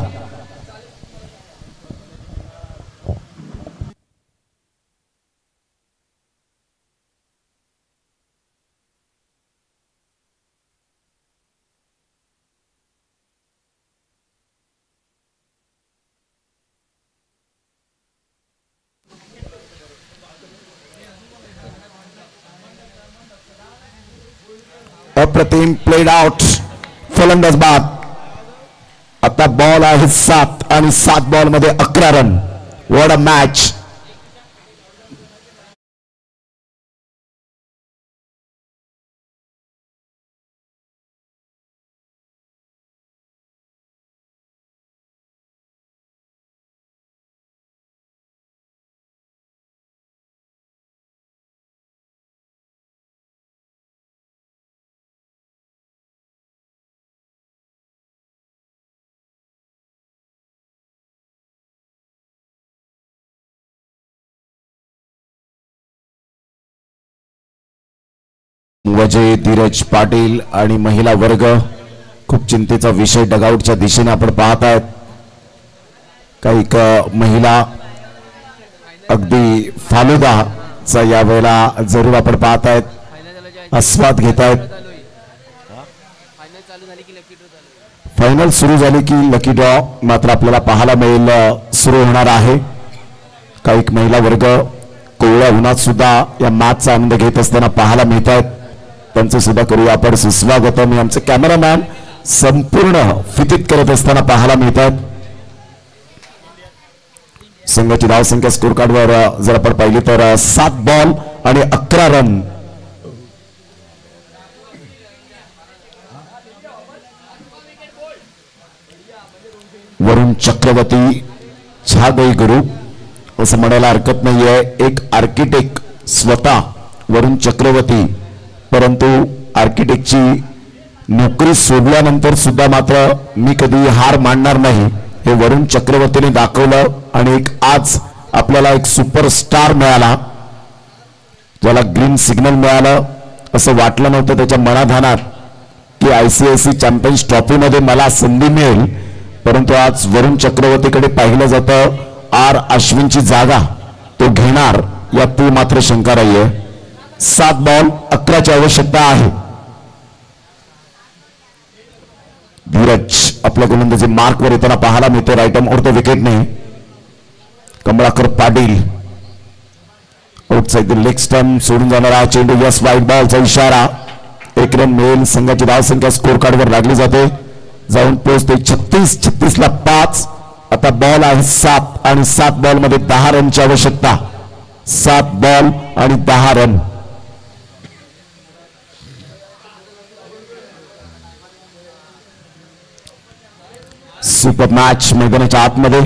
S1: अप्रतिम प्लेड आउट. फलंदाज बाद. आता बॉल आहे 7 आणि 7 बॉल मध्ये 11 run. What a match. Vijay Dheeraj Patil आणि महिला वर्ग खूप चिंतेचा विषय. डगआउटच्या दिशेने आपण पाहत आहेत. काही महिला अगदी फालुदाचा यावेळेला जरूर आपण पाहत आहेत, आस्वाद घेत आहेत. फायनल सुरू झाली की लकी ड्रॉ मात्र आपल्याला पाहायला मिळेल सुरू होणार आहे. काही महिला वर्ग कोवळ्या उन्हात सुद्धा या मॅचचा आनंद घेत असताना पाहायला मिळत आहेत. त्यांचं सुद्धा करूया आपण सुस्वागत. मी आमचे कॅमेरामॅन संपूर्ण फितीत करत असताना पाहायला मिळतात. संघाची धावसंख्या स्कोर कार्डवर जर आपण पाहिली तर 7 बॉल आणि 11 रन. वरुण चक्रवर्ती छागई गुरु असं म्हणायला हरकत नाहीये. एक आर्किटेक्ट स्वतः वरुण चक्रवर्ती, परंतु आर्किटेक्टची नोकरी सोडल्यानंतर सुद्धा मात्र मी कधी हार मानणार नाही हे वरुण चक्रवर्तीने दाखवलं. आणि एक आज आपल्याला एक सुपरस्टार मिळाला ज्याला ग्रीन सिग्नल मिळालं. असं वाटलं नव्हतं त्याच्या मनाधानात की ICIC चॅम्पियन्स ट्रॉफीमध्ये मला संधी मिळेल, परंतु आज वरुण चक्रवर्तीकडे पाहिलं जातं. आर अश्विनची जागा तो घेणार यात ती मात्र शंका नाहीये. 7 बॉल 11ची आवश्यकता आहे. धीरज आपल्या गोलंदाजी मार्कवर येताना पाहायला मिळतो. राईट आर्म ओढतो विकेटने. Kamalakar Patil outside the leg stump सोडून जाणारा चेंडू. यस वाईट बॉलचा इशारा. 1 रन मिळेल. संघाची धावसंख्या स्कोर कार्डवर लागली जाते. जाऊन पोहोचते 36 ला 5. आता बॉल आहे 7 आणि 7 बॉल मध्ये 10 रनची आवश्यकता. 7 बॉल आणि 10 रन. सुपर मॅच मैदानाच्या आतमध्ये.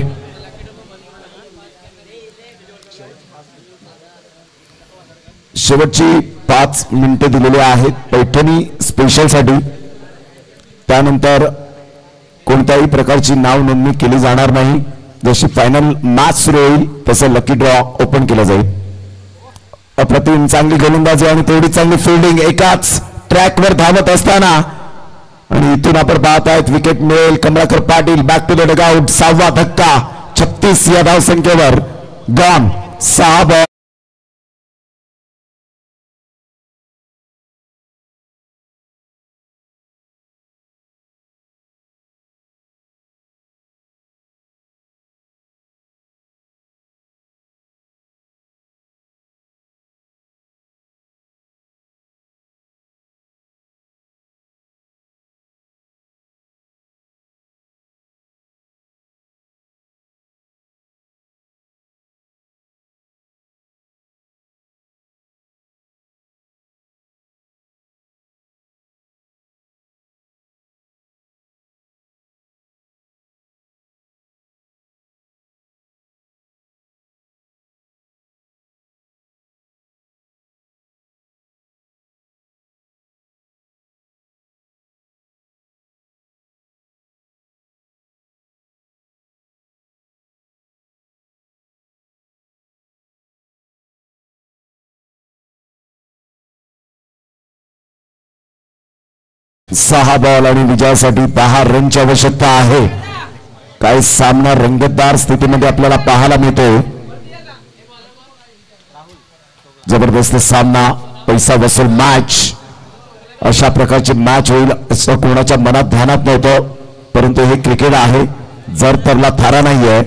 S1: शेवटची 5 मिनिटे दिलेली आहेत पैठणी स्पेशल साठी. त्यानंतर कोणत्याही प्रकारची नाव नोंदणी केली जाणार नाही. जशी फायनल मॅच सुरू होईल तसं लकी ड्रॉ ओपन केलं जाईल. अप्रतिम चांगली गोलंदाजी आणि तेवढी चांगली फिल्डिंग एकाच ट्रॅकवर धावत असताना आणि इथून आपण पाहत आहेत विकेट मिळेल. Kamalakar Patil back to the dugout. 6वा धक्का 36 या धावसंख्येवर गॉन. 6 बॉल. सहा बॉल आणि विजयासाठी 10 रनची आवश्यकता आहे. काही सामना रंगतदार स्थितीमध्ये आपल्याला पाहायला मिळतो. जबरदस्त सामना, पैसा वसूल मॅच. अशा प्रकारची मॅच होईल असं कोणाच्या मनात ध्यानात नव्हतं, परंतु हे क्रिकेट आहे. जर तरला थारा नाहीये.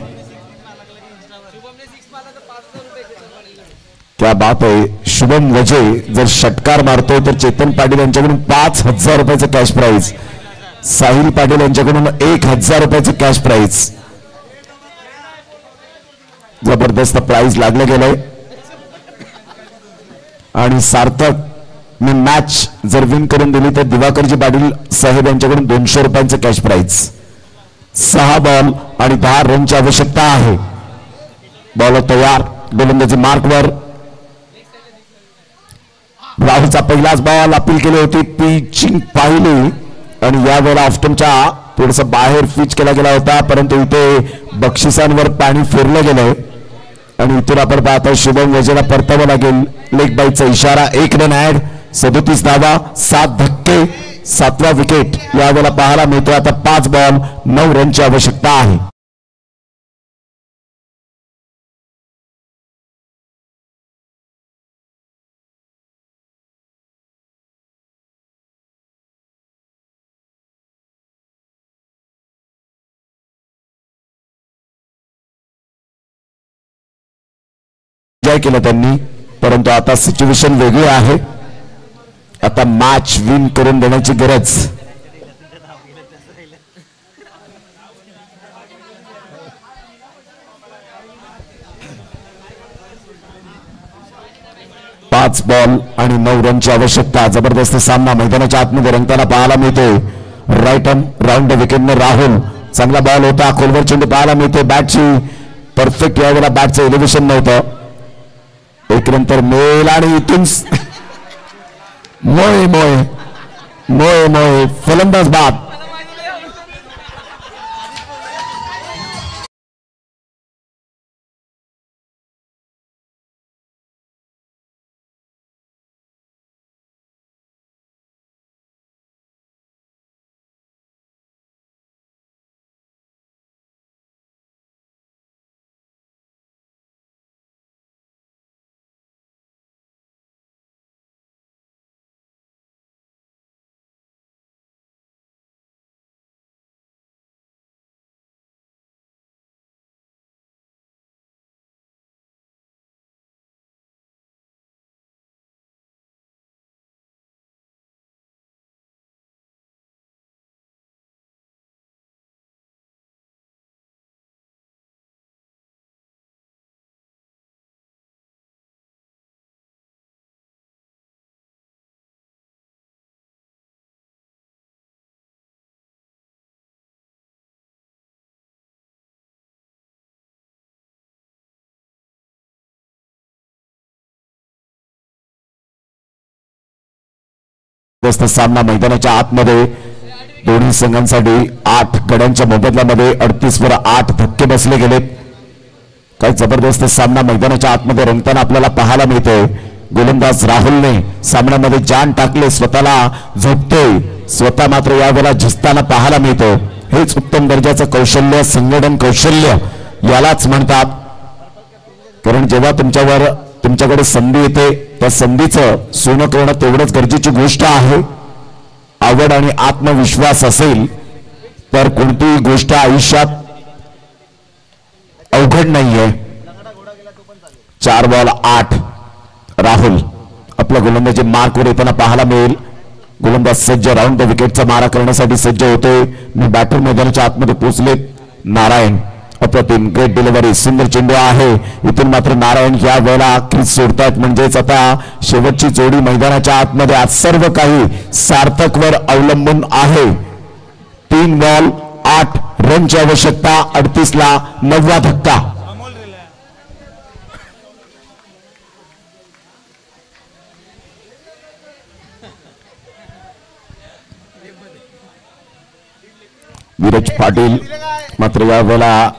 S1: क्या बात आहे. शुभम वजे जर षटकार मारतोय तर चेतन पाटील यांच्याकडून 5,000 रुपयाचं कॅश प्राइज. साहिल पाटील यांच्याकडून 1,000 रुपयाचं कॅश प्राइज. जबरदस्त प्राइज लागलं गेलंय आणि सार्थक मी मॅच जर विन करून दिली तर दिवाकरजी पाटील साहेब यांच्याकडून 200 रुपयांचं कॅश प्राइज. 6 बॉल आणि 10 रनची आवश्यकता आहे. बॉलर तयार. गोलंदाजी मार्कवर. राहुलचा पहिलाच बॉल अपील केली होती. पिचिंग पाहिली आणि यावेळेला ऑफ्टनच्या थोडस बाहेर पिच केला गेला होता, परंतु इथे बक्षिसांवर पाणी फिरलं गेलंय आणि इथून आपण पाहतो शुभम वजेला परतावं लागेल. लेग बाईचा इशारा. 1 रन ऍड. 37 धावा 7 धक्के. 7वा विकेट यावेळेला पाहायला मिळतो. आता 5 बॉल 9 रनची आवश्यकता आहे. केलं त्यांनी, परंतु आता सिच्युएशन वेगळी आहे. आता मॅच विन करून देण्याची गरज. पाच बॉल आणि 9 रनची आवश्यकता. जबरदस्त सामना मैदानाच्या आतमध्ये रंगताना पाहायला मिळतोय. राईट आर्म राऊंड विकेटने राहुल. चांगला बॉल होता. खोलवर चेंडू पाहायला मिळतोय. बॅटची परफेक्ट यावेळेला बॅटचं एलिव्हेशन नव्हतं. एक नंतर मेल आणि इथून मोय मोय मोय मोय फलंदाज बाद. सामना मैदानाच्या आतमध्ये दोन्ही संघांसाठी 8 गड्यांच्या मोबदल्यामध्ये 38 वर 8 धक्के बसले गेलेत. काही जबरदस्त सामना मैदानाच्या आतमध्ये रंगताना आपल्याला पाहायला मिळतोय. गोलंदाज राहुलने सामन्यामध्ये जान टाकले, स्वतःला झोपतोय, स्वतः मात्र यावेळेला झिजताना पाहायला मिळतो. हेच उत्तम दर्जाचं कौशल्य, संघटन कौशल्य यालाच म्हणतात. कारण जेव्हा तुमच्याकडे संधी येते त्या संधीचं सोनं करणं तेवढंच गरजेची गोष्ट आहे. आवड आणि आत्मविश्वास असेल तर कोणतीही गोष्ट आयुष्यात अवघड नाहीये. 4 बॉल 8. राहुल आपल्या गोलंदाजी मार्कवर येताना पाहायला मिळेल. गोलंदाज सज्ज, राऊंड द विकेटचा मारा करण्यासाठी सज्ज होतोय. मी बॅटर मैदानाच्या आतमध्ये पोहोचलेत. नारायण अप्रतिम, ग्रेट डिलिव्हरी, सुंदर चेंडू आहे. इथून मात्र नारायण या वेळेला क्रीज सोडतायत. म्हणजेच आता शेवटची जोडी मैदानाच्या आतमध्ये आज सर्व काही सार्थकवर अवलंबून आहे. 3 बॉल 8 रनची आवश्यकता. 38 ला 9वा धक्का. वीरज पाटील मात्र या वेळेला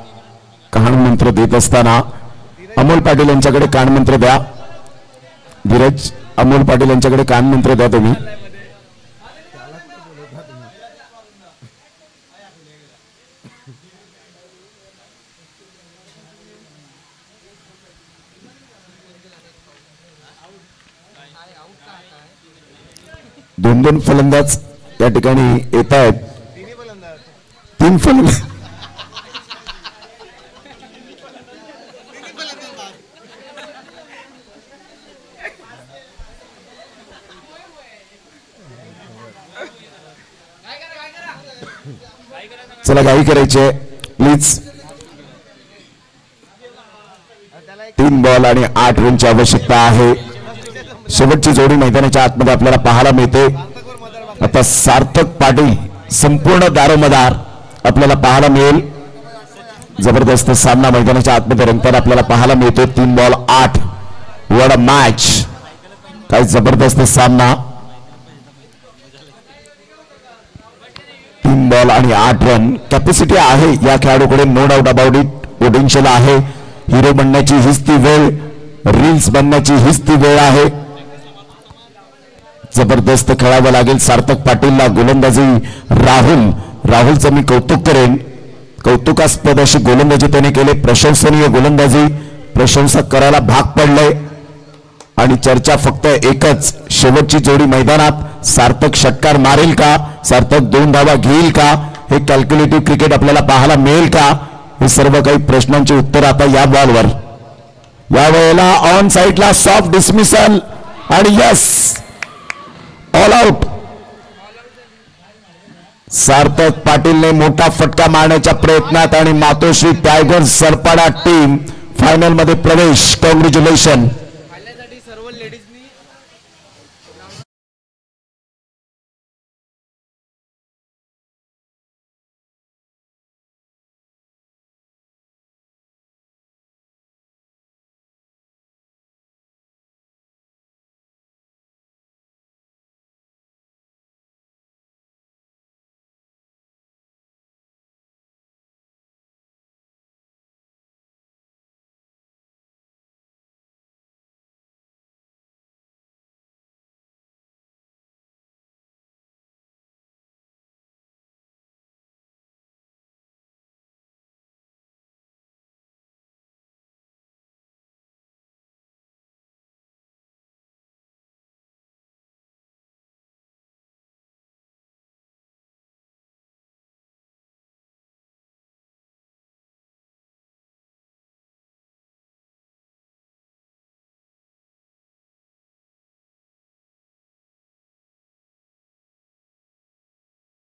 S1: कान मंत्र देत असताना अमोल पाटील यांच्याकडे कान मंत्र द्या. धीरज, अमोल पाटील यांच्याकडे कान मंत्र द्या तुम्ही. दोन फलंदाज या ठिकाणी येत आहेत. 3 फलंदाज. चला घाई करायचे प्लीज. 3 बॉल आणि 8 रनची आवश्यकता आहे. शेवटची जोडी मैदानाच्या आतमध्ये आपल्याला पाहायला मिळते. आता सार्थक पाटील संपूर्ण दारोमदार आपल्याला पाहायला मिळेल. जबरदस्त सामना मैदानाच्या आतमध्ये रंगताना आपल्याला पाहायला मिळतो. 3 बॉल 8. What a match. काय जबरदस्त सामना. 3 बॉल आणि 8 रन. कॅपॅसिटी आहे या खेळाडूकडे, no doubt about it. Potential आहे. हिरो बनण्याची हीच ती वेळ, रील्स बनण्याची हीच ती वेळ आहे. जबरदस्त खेळावं लागेल सार्थक पाटीलला. गोलंदाजी राहुलचं मी कौतुक करेन. कौतुकास्पद अशी गोलंदाजी त्याने केली. प्रशंसनीय गोलंदाजी, प्रशंसा करायला भाग पडलंय. आणि चर्चा फक्त एकच, शेवटची जोडी मैदानात सार्थक षटकार मारेल का, सार्थक 2 धावा घेईल का, हे कॅल्क्युलेटिव्ह क्रिकेट आपल्याला पाहायला मिळेल का, हे सर्व काही प्रश्नांची उत्तर आता या बॉलवर. या वेळेला ऑन साईडला सॉफ्ट डिसमिसल आणि यस ऑल आउट. सार्थक पाटीलने मोठा फटका मारण्याच्या प्रयत्नात आणि मातोश्री टायगर्स सरपाडा टीम फायनल मध्ये प्रवेश. कॉंग्रॅच्युलेशन.